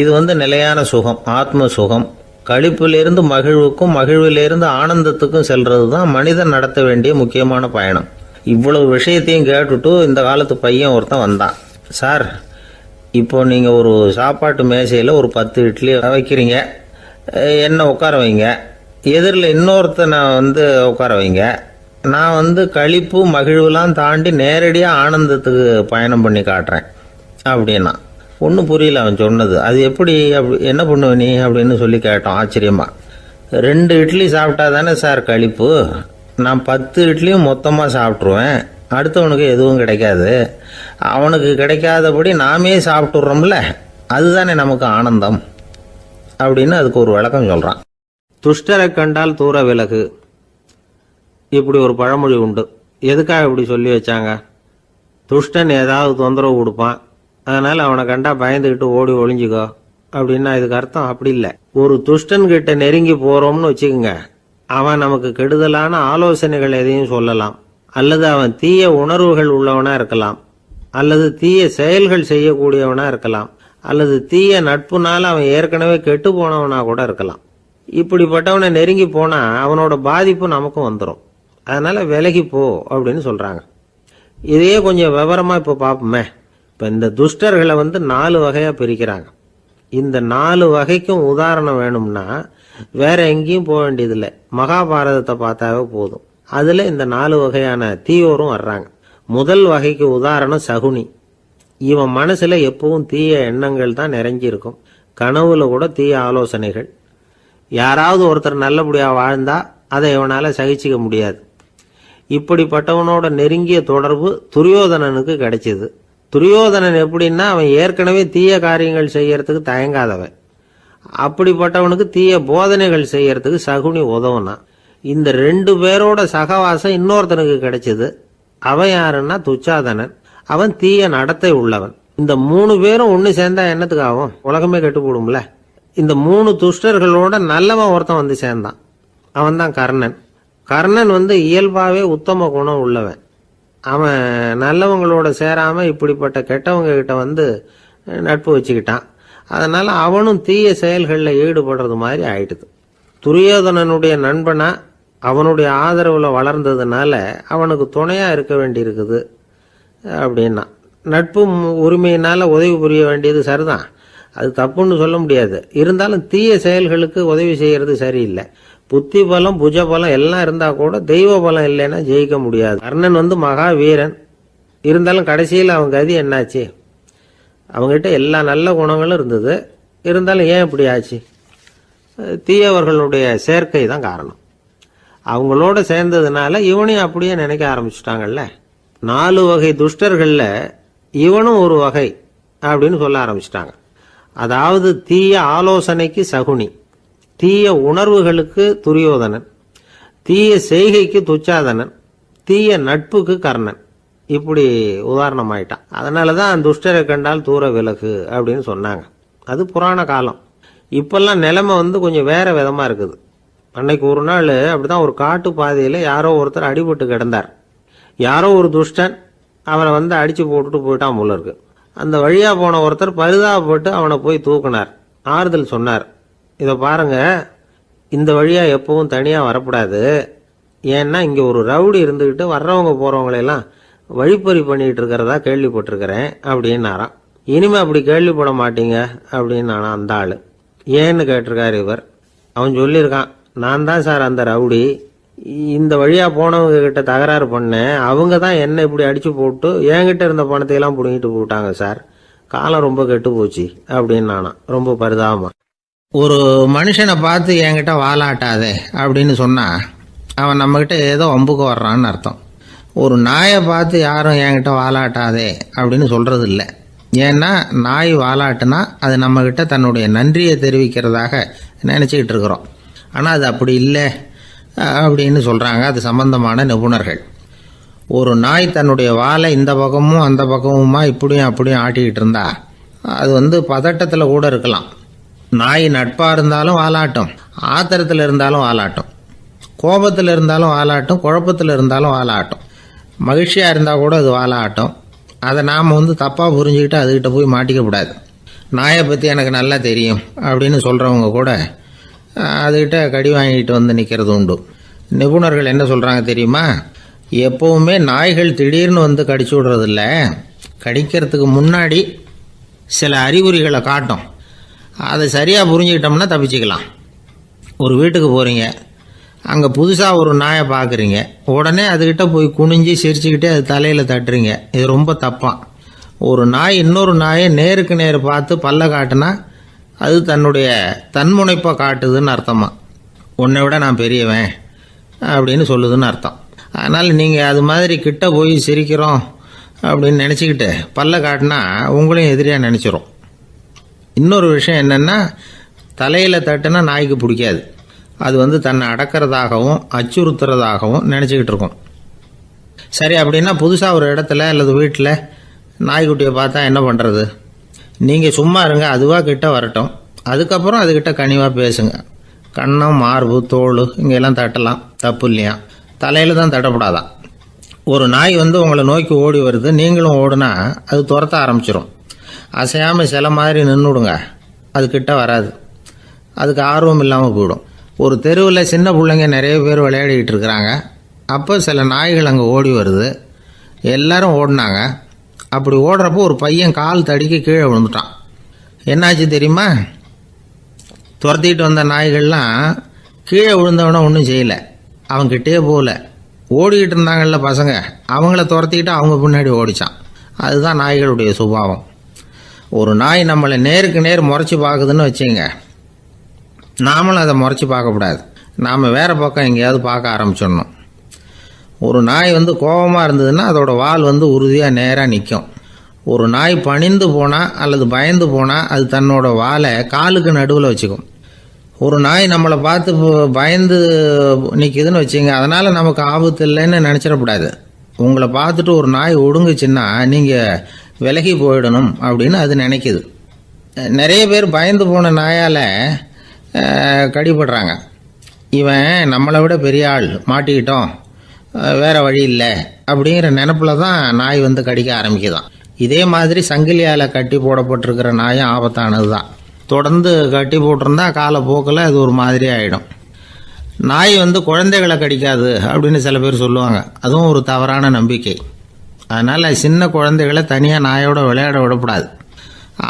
இது நிலையான சுகம், ஆத்ம சுகம். களிப்பிலிருந்து மகிழ்வுக்கும் மகிழ்விலிருந்து ஆனந்தத்துக்கும் செல்றது தான் மனிதன் நடத்த வேண்டிய முக்கியமான பயணம். இவ்வளவு விஷயத்தையும் கேட்டுட்டு இந்த காலத்து பையன் ஒருத்தன் வந்தான். சார், இப்போ நீங்கள் ஒரு சாப்பாட்டு மேசையில் ஒரு 10 இட்லி வைக்கிறீங்க, என்ன உட்கார வைங்க, எதிரில் இன்னொருத்தனை உட்கார வைங்க. நான் களிப்பு மகிழ்வுலாம் தாண்டி நேரடியாக ஆனந்தத்துக்கு பயணம் பண்ணி காட்டுறேன் அப்படின்னா. ஒன்றும் புரியல அவன் சொன்னது. அது எப்படி, என்ன பண்ணுவ நீ அப்படின்னு சொல்லி கேட்டோம் ஆச்சரியமா. 2 இட்லி சாப்பிட்டா தானே சார் களிப்பு, நான் 10 இட்லியும் மொத்தமாக சாப்பிட்ருவேன், அடுத்தவனுக்கு எதுவும் கிடைக்காது, அவனுக்கு கிடைக்காதபடி நாமே சாப்பிட்டுடுறோம்ல, அதுதானே நமக்கு ஆனந்தம் அப்படின்னு அதுக்கு ஒரு விளக்கம் சொல்கிறான். துஷ்டரை கண்டால் தூர விலகு, இப்படி ஒரு பழமொழி உண்டு. எதுக்காக இப்படி சொல்லி வச்சாங்க? துஷ்டன் ஏதாவது தொந்தரவு கொடுப்பான், அதனால் அவனை கண்டா பயந்துக்கிட்டு ஓடி ஒளிஞ்சிக்கோ அப்படின்னா இதுக்கு அர்த்தம் அப்படி இல்லை. ஒரு துஷ்டன் கிட்ட நெருங்கி போகிறோம்னு வச்சுக்கோங்க, அவன் நமக்கு கெடுதலான ஆலோசனைகள் எதையும் சொல்லலாம், அல்லது அவன் தீய உணர்வுகள் உள்ளவனா இருக்கலாம், அல்லது தீய செயல்கள் செய்யக்கூடியவனா இருக்கலாம், அல்லது தீய நட்புனால அவன் ஏற்கனவே கெட்டு போனவனா கூட இருக்கலாம். இப்படிப்பட்டவனை நெருங்கி போனா அவனோட பாதிப்பு நமக்கும் வந்துடும். அதனால விலகி போ அப்படின்னு சொல்றாங்க. இதையே கொஞ்சம் விவரமா இப்போ பார்ப்போமே. இப்போ இந்த துஷ்டர்களை 4 வகையா பிரிக்கிறாங்க. இந்த 4 வகைக்கும் உதாரணம் வேணும்னா வேற எங்கேயும் போக வேண்டியதில்லை, மகாபாரதத்தை பார்த்தாவே போதும். அதுல இந்த 4 வகையான தீயோரும் வர்றாங்க. முதல் வகைக்கு உதாரணம் சகுனி. இவன் மனசுல எப்பவும் தீய எண்ணங்கள் தான் நிறைஞ்சி இருக்கும். கனவுல கூட தீய ஆலோசனைகள். யாராவது ஒருத்தர் நல்லபடியா வாழ்ந்தா அதை இவனால சகிச்சிக்க முடியாது. இப்படிப்பட்டவனோட நெருங்கிய தொடர்பு துரியோதனனுக்கு கிடைச்சது. துரியோதனன் எப்படின்னா, அவன் ஏற்கனவே தீய காரியங்கள் செய்யறதுக்கு தயங்காதவன். அப்படிப்பட்டவனுக்கு தீய போதனைகள் செய்யறதுக்கு சகுனி உதவுனான். இந்த 2 பேரோட சகவாசம் இன்னொருத்தனுக்கு கிடைச்சது. அவன் யாருன்னா துச்சாதனன். அவன் தீய நடத்தை உள்ளவன். இந்த 3 பேரும் ஒன்னு சேர்ந்தா என்னத்துக்கு ஆகும்? உலகமே கெட்டு போடும்ல. இந்த 3 துஷ்டர்களோட நல்லவன் ஒருத்தன் சேர்ந்தான். அவன் தான் கர்ணன். கர்ணன் இயல்பாவே உத்தம குணம் உள்ளவன். அவன் நல்லவங்களோட சேராம இப்படிப்பட்ட கெட்டவங்க கிட்ட நட்பு வச்சுக்கிட்டான். அதனால அவனும் தீய செயல்களில் ஈடுபடுறது மாதிரி ஆயிடுது. துரியோதனனுடைய நண்பனா அவனுடைய ஆதரவுல வளர்ந்ததுனால அவனுக்கு துணையா இருக்க வேண்டி இருக்குது அப்படின்னா. நட்பு உரிமையினால உதவி புரிய வேண்டியது சரிதான், அது தப்புன்னு சொல்ல முடியாது. இருந்தாலும் தீய செயல்களுக்கு உதவி செய்யறது சரியில்லை. புத்தி பலம் புஜ பலம் எல்லாம் இருந்தா கூட தெய்வ பலம் இல்லைன்னா ஜெயிக்க முடியாது. கர்ணன் மகா வீரன், இருந்தாலும் கடைசியில் அவன் கதி என்னாச்சு? அவங்ககிட்ட எல்லா நல்ல குணங்களும் இருந்தது, இருந்தாலும் ஏன் இப்படி ஆச்சு? தீயவர்களுடைய சேர்க்கை தான் காரணம். அவங்களோட சேர்ந்ததுனால இவனையும் அப்படியே நினைக்க ஆரம்பிச்சுட்டாங்கல்ல. 4 வகை துஷ்டர்கள்ல இவனும் ஒரு வகை. அப்படின்னு சொல்ல ஆரம்பிச்சிட்டாங்க. அதாவது தீய ஆலோசனைக்கு சகுனி, தீய உணர்வுகளுக்கு துரியோதனன், தீய செய்கைக்கு துச்சாதனன், தீய நட்புக்கு கர்ணன், இப்படி உதாரணமாயிட்டான். அதனாலதான் துஷ்டரை கண்டால் தூர விலகு அப்படின்னு சொன்னாங்க. அது புராண காலம். இப்பெல்லாம் நிலைமை கொஞ்சம் வேற விதமா இருக்குது. அன்னைக்கு ஒரு நாள் அப்படிதான் ஒரு காட்டு பாதையில யாரோ ஒருத்தர் அடிபட்டு கிடந்தார். யாரோ ஒரு துஷ்டன் அவனை அடிச்சு போட்டுட்டு போயிட்டான் போல இருக்கு. அந்த வழியா போன ஒருத்தர் பரிதாபப்பட்டு அவனை போய் தூக்கினார், ஆறுதல் சொன்னார். இதை பாருங்க, இந்த வழியா எப்பவும் தனியா வரக்கூடாது. ஏன்னா இங்க ஒரு ரவுடி இருந்துகிட்டு வர்றவங்க போறவங்களையெல்லாம் வழிப்பறி பண்ணிட்டு இருக்கிறதா கேள்விப்பட்டிருக்கிறேன் அப்படின்னாராம். இனிமே அப்படி கேள்விப்பட மாட்டீங்க அப்படின்னு அந்த ஆளு. ஏன்னு கேட்டிருக்காரு இவர். அவன் சொல்லியிருக்கான், நான் தான் சார் அந்த ரவுடி. இந்த வழியா போனவங்க கிட்ட தகராறு பண்ணேன். அவங்க தான் என்ன இப்படி அடிச்சு போட்டு என்கிட்ட இருந்த பணத்தையெல்லாம் பிடிங்கிட்டு போட்டாங்க சார். காலம் ரொம்ப கெட்டு போச்சு அப்படின்னு நானா ரொம்ப பரிதாபமா. ஒரு மனுஷனை பார்த்து என்கிட்ட வாலாட்டாதே அப்படின்னு சொன்னா அவன் நம்மகிட்ட ஏதோ வம்புக்கு வர்றான்னு அர்த்தம். ஒரு நாயை பார்த்து யாரும் என்கிட்ட வாலாட்டாதே அப்படின்னு சொல்றது இல்லை. ஏன்னா நாய் வாலாட்டுனா அது நம்மகிட்ட தன்னுடைய நன்றியை தெரிவிக்கிறதாக நினைச்சுக்கிட்டு இருக்கிறோம். ஆனால் அது அப்படி இல்லை அப்படின்னு சொல்றாங்க அது சம்பந்தமான நிபுணர்கள். ஒரு நாய் தன்னுடைய வாலை இந்த பக்கமும் அந்த பக்கமுமா இப்படியும் அப்படியும் ஆட்டிக்கிட்டு இருந்தா அது பதட்டத்தில் கூட இருக்கலாம். நாய் நட்பா இருந்தாலும் வாலாட்டும், ஆத்திரத்தில் இருந்தாலும் வாலாட்டும், கோபத்தில் இருந்தாலும் வாலாட்டும், குழப்பத்தில் இருந்தாலும் வாலாட்டும், மகிழ்ச்சியா இருந்தா கூட அது வாலாட்டும். அதை நாம் தப்பா புரிஞ்சுக்கிட்டு அதுகிட்ட போய் மாட்டிக்கக்கூடாது. நாயை பற்றி எனக்கு நல்லா தெரியும் அப்படின்னு சொல்றவங்க கூட அதுகிட்ட கடி வாங்கிட்டு நிற்கிறது உண்டு. நிபுணர்கள் என்ன சொல்றாங்க தெரியுமா? எப்பவுமே நாய்கள் திடீர்னு கடிச்சு விடுறதில்ல. கடிக்கிறதுக்கு முன்னாடி சில அறிகுறிகளை காட்டும். அதை சரியாக புரிஞ்சுக்கிட்டோம்னா தப்பிச்சுக்கலாம். ஒரு வீட்டுக்கு போகிறீங்க, அங்கே புதுசாக ஒரு நாயை பார்க்குறீங்க, உடனே அதுகிட்ட போய் குனிஞ்சு சிரிச்சுக்கிட்டே அது தலையில் தட்டுறீங்க. இது ரொம்ப தப்பான். ஒரு நாய் இன்னொரு நாயை நேருக்கு நேர் பார்த்து பல்ல காட்டுனா அது தன்னுடைய தன்முனைப்பை காட்டுதுன்னு அர்த்தமா. உன்னை விட நான் பெரியவன் அப்படின்னு சொல்லுதுன்னு அர்த்தம். அதனால் நீங்கள் அது மாதிரி கிட்ட போய் சிரிக்கிறோம் அப்படின்னு நினச்சிக்கிட்டு பல்ல காட்டினா உங்களையும் எதிரியாக நினச்சிரும். இன்னொரு விஷயம் என்னென்னா, தலையில் தட்டுனா நாய்க்கு பிடிக்காது. அது தன்னை அடக்கிறதாகவும் அச்சுறுத்துறதாகவும் நினச்சிக்கிட்டு இருக்கும். சரி, அப்படின்னா புதுசாக ஒரு இடத்துல அல்லது வீட்டில் நாய்க்குட்டியை பார்த்தா என்ன பண்ணுறது? நீங்கள் சும்மா இருங்க, அதுவாக கிட்ட வரட்டும். அதுக்கப்புறம் அதுக்கிட்ட கனிவாக பேசுங்க. கன்னம், மார்பு, தோல் இங்கெல்லாம் தட்டலாம், தப்பு இல்லையா? தலையில் தான் தட்டப்படாதான். ஒரு நாய் உங்களை நோக்கி ஓடி வருது, நீங்களும் ஓடுனா அது துரத்த ஆரம்பிச்சிடும். அசையாமல் சில மாதிரி நின்றுடுங்க, அது கிட்ட வராது. அதுக்கு ஆர்வம் இல்லாமல் போயிடும். ஒரு தெருவில் சின்ன பிள்ளைங்க நிறைய பேர் விளையாடிக்கிட்டு இருக்கிறாங்க. அப்போ சில நாய்கள் அங்கே ஓடி வருது. எல்லாரும் ஓடினாங்க. அப்படி ஓடுறப்போ ஒரு பையன் கால் தடிக்க கீழே விழுந்துட்டான். என்னாச்சு தெரியுமா? துரத்திட்டு வந்த நாய்கள்லாம் கீழே விழுந்தவன ஒன்றும் செய்யலை, அவன்கிட்டே போகல. ஓடிக்கிட்டு இருந்தாங்கல்ல பசங்க, அவங்கள துரத்திக்கிட்டு அவங்க பின்னாடி ஓடிச்சான். அதுதான் நாய்களுடைய சுபாவம். ஒரு நாய் நம்மளை நேருக்கு நேர் முறைச்சி பார்க்குதுன்னு வச்சுங்க, நாமளும் அதை முறைச்சி பார்க்கக்கூடாது. நாம் வேறு பக்கம் எங்கேயாவது பார்க்க ஆரம்பிச்சிடணும். ஒரு நாய் கோபமாக இருந்ததுன்னா அதோட வால் உறுதியாக நேராக நிற்கும். ஒரு நாய் பணிந்து போனால் அல்லது பயந்து போனால் அது தன்னோட வாலை காலுக்கு நடுவில் வச்சுக்கும். ஒரு நாய் நம்மளை பார்த்து பயந்து நிற்கிதுன்னு வச்சுங்க, அதனால் நமக்கு ஆபத்து இல்லைன்னு நினச்சிடக்கூடாது. உங்களை பார்த்துட்டு ஒரு நாய் ஒடுங்குச்சுன்னா நீங்கள் விலகி போயிடணும் அப்படின்னு அது நினைக்குது. நிறைய பேர் பயந்து போன நாயால் கடிபடுறாங்க. இவன் நம்மளை விட பெரிய ஆள், மாட்டிக்கிட்டோம், வேற வழி இல்லை அப்படிங்கிற நினப்பில் தான் நாய் கடிக்க ஆரம்பிக்குதான். இதே மாதிரி சங்கிலியால் கட்டி போடப்பட்டிருக்கிற நாயும் ஆபத்தானது தான். தொடர்ந்து கட்டி போட்டிருந்தா காலப்போக்கில் அது ஒரு மாதிரி ஆகிடும். நாய் குழந்தைகளை கடிக்காது அப்படின்னு சில பேர் சொல்லுவாங்க. அதுவும் ஒரு தவறான நம்பிக்கை. அதனால் சின்ன குழந்தைகளை தனியாக நாயோட விளையாட விடக்கூடாது.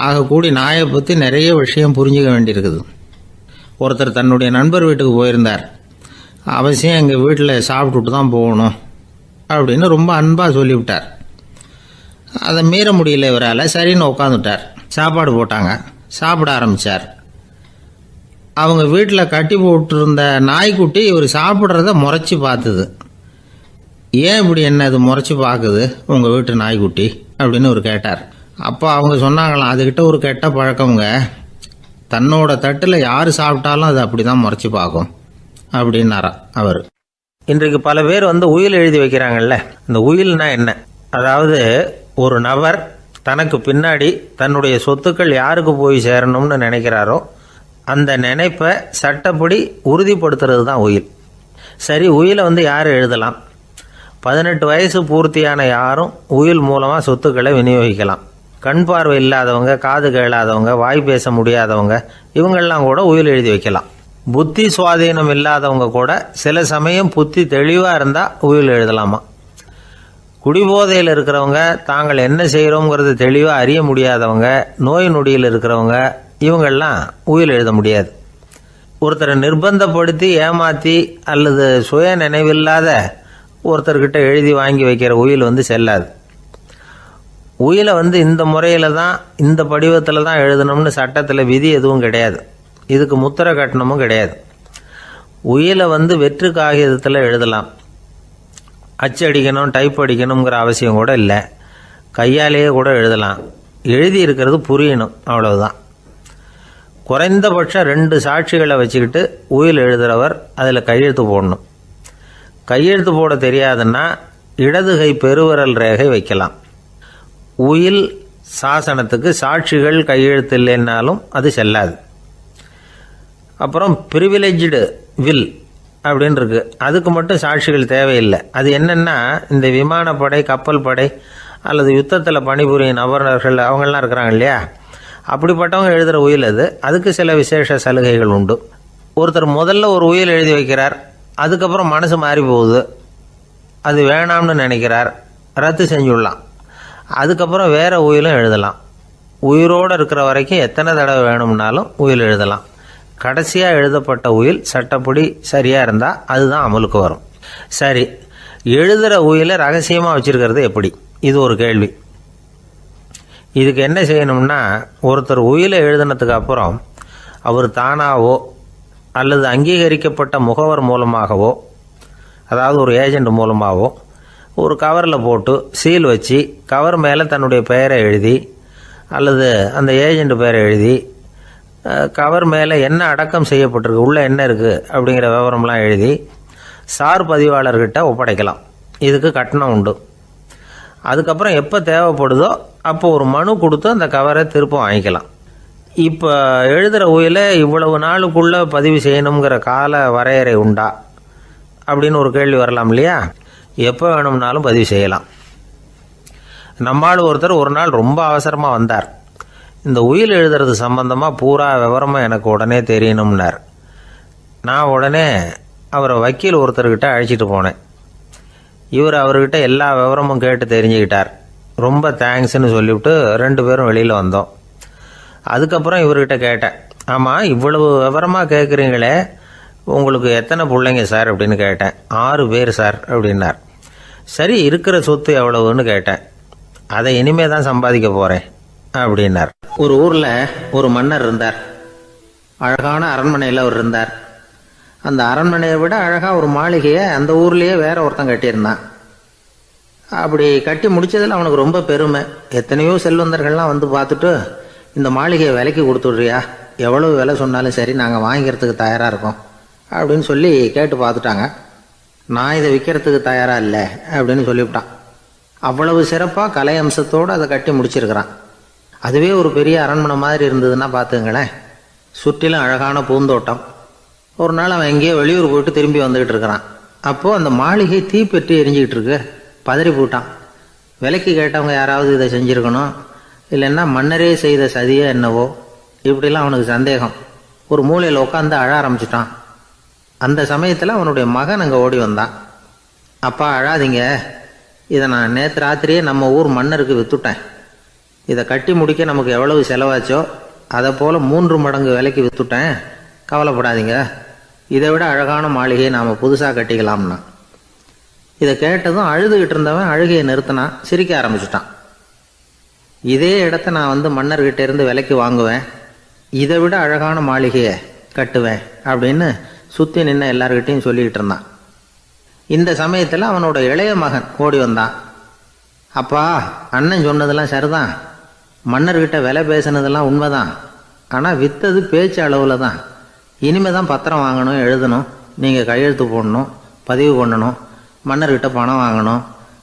ஆகக்கூடி நாயை பற்றி நிறைய விஷயம் புரிஞ்சுக்க வேண்டியிருக்குது. ஒருத்தர் தன்னுடைய நண்பர் வீட்டுக்கு போயிருந்தார். அவசியம் எங்கள் வீட்டில் சாப்பிட்டுட்டு தான் போகணும் அப்படின்னு ரொம்ப அன்பாக சொல்லிவிட்டார். அதை மீற முடியல இவரால். சரின்னு உட்காந்துட்டார். சாப்பாடு போட்டாங்க, சாப்பிட ஆரம்பித்தார். அவங்க வீட்டில் கட்டி போட்டிருந்த நாய்க்குட்டி இவர் சாப்பிட்றத முறைச்சி பார்த்துது. ஏன் இப்படி என்ன இது முறைச்சி பார்க்குது உங்கள் வீட்டு நாய்க்குட்டி அப்படின்னு இவர் கேட்டார். அப்போ அவங்க சொன்னாங்களாம், அதுகிட்ட ஒரு கெட்ட பழக்கம்ங்க, தன்னோட தட்டில் யார் சாப்பிட்டாலும் அது அப்படி தான் முறைச்சி பார்க்கும் அப்படின்னாரா அவர். இன்றைக்கு பல பேர் உயில் எழுதி வைக்கிறாங்கல்ல. இந்த உயில்னா என்ன? அதாவது ஒரு நபர் தனக்கு பின்னாடி தன்னுடைய சொத்துக்கள் யாருக்கு போய் சேரணும்னு நினைக்கிறாரோ அந்த நினைப்பை சட்டப்படி உறுதிப்படுத்துறது தான் உயில். சரி, உயிலை யார் எழுதலாம்? 18 வயசு பூர்த்தியான யாரும் உயில் மூலமாக சொத்துக்களை விநியோகிக்கலாம். கண் பார்வை இல்லாதவங்க, காது கேளாதவங்க, வாய் பேச முடியாதவங்க, இவங்கெல்லாம் கூட உயில் எழுதி வைக்கலாம். புத்தி சுவாதீனம் இல்லாதவங்க கூட சில சமயம் புத்தி தெளிவாக இருந்தால் உயில் எழுதலாமா. குடிபோதையில் இருக்கிறவங்க, தாங்கள் என்ன செய்கிறோங்கிறது தெளிவாக அறிய முடியாதவங்க, நோய் நொடியில் இருக்கிறவங்க, இவங்கெல்லாம் உயில் எழுத முடியாது. ஒருத்தரை நிர்பந்தப்படுத்தி ஏமாற்றி அல்லது சுய நினைவில்லாத ஒருத்தர்கிட்ட எழுதி வாங்கி வைக்கிற உயில் செல்லாது. உயிலை இந்த முறையில் தான், இந்த படிவத்தில் தான் எழுதணும்னு சட்டத்தில் விதி எதுவும் கிடையாது. இதுக்கு முத்திரை கட்டணமும் கிடையாது. உயிலை வெற்று காகிதத்தில் எழுதலாம். அச்சடிக்கணும், டைப் அடிக்கணுங்கிற அவசியம் கூட இல்லை. கையாலேயே கூட எழுதலாம். எழுதி இருக்கிறது புரியணும், அவ்வளவுதான். குறைந்தபட்சம் 2 சாட்சிகளை வச்சுக்கிட்டு உயில் எழுதுகிறவர் அதில் கையெழுத்து போடணும். கையெழுத்து போட தெரியாதுன்னா இடது கை பெருவிரல் ரேகை வைக்கலாம். உயில் சாசனத்துக்கு சாட்சிகள் கையெழுத்து இல்லைன்னாலும் அது செல்லாது. அப்புறம் பிரிவிலேஜ்டு வில் அப்படின்னு இருக்கு, அதுக்கு மட்டும் சாட்சிகள் தேவையில்லை. அது என்னென்னா, இந்த விமானப்படை, கப்பல் படை அல்லது யுத்தத்தில் பணிபுரியும் நபர்கள் அவங்கெல்லாம் இருக்கிறாங்க இல்லையா, அப்படிப்பட்டவங்க எழுதுகிற உயில் அது. அதுக்கு சில விசேஷ சலுகைகள் உண்டு. ஒருத்தர் முதல்ல ஒரு உயில் எழுதி வைக்கிறார், அதுக்கப்புறம் மனசு மாறி போகுது, அது வேணாம்னு நினைக்கிறார், ரத்து செஞ்சுடலாம். அதுக்கப்புறம் வேற உயிலும் எழுதலாம். உயிரோடு இருக்கிற வரைக்கும் எத்தனை தடவை வேணும்னாலும் உயில் எழுதலாம். கடைசியாக எழுதப்பட்ட உயில் சட்டப்படி சரியாக இருந்தால் அதுதான் அமலுக்கு வரும். சரி, எழுதுகிற உயிலை ரகசியமாக வச்சுருக்கிறது எப்படி? இது ஒரு கேள்வி. இதுக்கு என்ன செய்யணும்னா, ஒருத்தர் உயிலை எழுதினதுக்கு அப்புறம் அவர் தானாவோ அல்லது அங்கீகரிக்கப்பட்ட முகவர் மூலமாகவோ, அதாவது ஒரு ஏஜெண்ட் மூலமாகவோ, ஒரு கவரில் போட்டு சீல் வச்சு கவர் மேலே தன்னுடைய பெயரை எழுதி அல்லது அந்த ஏஜெண்ட் பெயரை எழுதி கவர் மேலே என்ன அடக்கம் செய்யப்பட்டிருக்கு, உள்ளே என்ன இருக்குது அப்படிங்கிற விவரம்லாம் எழுதி சார் பதிவாளர்கிட்ட ஒப்படைக்கலாம். இதுக்கு கட்டணம் உண்டு. அதுக்கப்புறம் எப்போ தேவைப்படுதோ அப்போ ஒரு மனு கொடுத்து அந்த கவரை திரும்ப வாங்கிக்கலாம். இப்போ எழுதுகிற உயிலை இவ்வளவு நாளுக்குள்ளே பதிவு செய்யணுங்கிற கால வரையறை உண்டா அப்படின்னு ஒரு கேள்வி வரலாம் இல்லையா? எப்போ வேணும்னாலும் பதிவு செய்யலாம். நம்மால் ஒருத்தர் ஒரு நாள் ரொம்ப அவசரமாக வந்தார். இந்த உயில் எழுதுறது சம்பந்தமாக பூரா விவரமாக எனக்கு உடனே தெரியணும்னார். நான் உடனே அவரை வக்கீல் ஒருத்தர்கிட்ட அழைச்சிட்டு போனேன். இவர் அவர்கிட்ட எல்லா விவரமும் கேட்டு தெரிஞ்சுக்கிட்டார். ரொம்ப தேங்க்ஸ்ன்னு சொல்லிவிட்டு 2 பேரும் வெளியில் வந்தோம். அதுக்கப்புறம் இவர்கிட்ட கேட்டேன், ஆமாம் இவ்வளவு விவரமாக கேட்குறீங்களே, உங்களுக்கு எத்தனை பிள்ளைங்க சார் அப்படின்னு கேட்டேன். 6 பேர் சார் அப்படின்னார். சரி, இருக்கிற சொத்து எவ்வளவுன்னு கேட்டேன். அதை இனிமே தான் சம்பாதிக்க போகிறேன் அப்படின்னார். ஒரு ஊரில் ஒரு மன்னர் இருந்தார். அழகான அரண்மனையில் அவர் இருந்தார். அந்த அரண்மனையை விட அழகாக ஒரு மாளிகையை அந்த ஊர்லேயே வேற ஒருத்தன் கட்டியிருந்தான். அப்படி கட்டி முடித்ததில் அவனுக்கு ரொம்ப பெருமை. எத்தனையோ செல்வந்தர்கள்லாம் பார்த்துட்டு, இந்த மாளிகையை விலைக்கு கொடுத்துட்றியா, எவ்வளவு விலை சொன்னாலும் சரி நாங்கள் வாங்கிக்கிறதுக்கு தயாராக இருக்கோம் அப்படின்னு சொல்லி கேட்டு பார்த்துட்டாங்க. நான் இதை விற்கிறதுக்கு தயாராக இல்லை அப்படின்னு சொல்லிவிட்டான். அவ்வளவு சிறப்பாக கலை அம்சத்தோடு அதை கட்டி முடிச்சிருக்கிறான். அதுவே ஒரு பெரிய அரண்மனை மாதிரி இருந்ததுன்னா பார்த்துங்களேன். சுற்றிலும் அழகான பூந்தோட்டம். ஒரு நாள் அவன் எங்கேயோ வெளியூர் போயிட்டு திரும்பி வந்துக்கிட்டு இருக்கிறான். அப்போது அந்த மாளிகை தீப்பெட்டி எரிஞ்சிக்கிட்டு இருக்கு. பதறி போட்டான். விலைக்கு கேட்டவங்க யாராவது இதை செஞ்சுருக்கணும், இல்லைன்னா மன்னரே செய்த சதியே என்னவோ, இப்படிலாம் அவனுக்கு சந்தேகம். ஒரு மூலையில் உட்காந்து அழ ஆரம்பிச்சிட்டான். அந்த சமயத்தில் அவனுடைய மகன் அங்கே ஓடி வந்தான். அப்பா அழாதீங்க, இதை நான் நேற்று ராத்திரியே நம்ம ஊர் மன்னருக்கு விற்றுட்டேன். இதை கட்டி முடிக்க நமக்கு எவ்வளவு செலவாச்சோ அதை போல் 3 மடங்கு விலைக்கு விற்றுட்டேன், கவலைப்படாதீங்க, இதை விட அழகான மாளிகையை நாம் புதுசாக கட்டிக்கலாம்னா. இதை கேட்டதும் அழுதுகிட்டு இருந்தவன் அழுகையை நிறுத்தினான், சிரிக்க ஆரம்பிச்சிட்டான். இதே இடத்த நான் மன்னர்கிட்ட இருந்து விலைக்கு வாங்குவேன், இதை விட அழகான மாளிகையை கட்டுவேன் அப்படின்னு சுற்றி நின்று எல்லார்கிட்டையும் சொல்லிக்கிட்டு இருந்தான். இந்த சமயத்தில் அவனோட இளைய மகன் ஓடி வந்தான். அப்பா, அண்ணன் சொன்னதெல்லாம் சரிதான், மன்னர்கிட்ட விலை பேசினதெல்லாம் உண்மைதான், ஆனால் விற்றது பேச்சு அளவில் தான். இனிமேல் தான் பத்திரம் வாங்கணும், எழுதணும், நீங்கள் கையெழுத்து போடணும், பதிவு பண்ணணும், மன்னர்கிட்ட பணம் வாங்கணும்.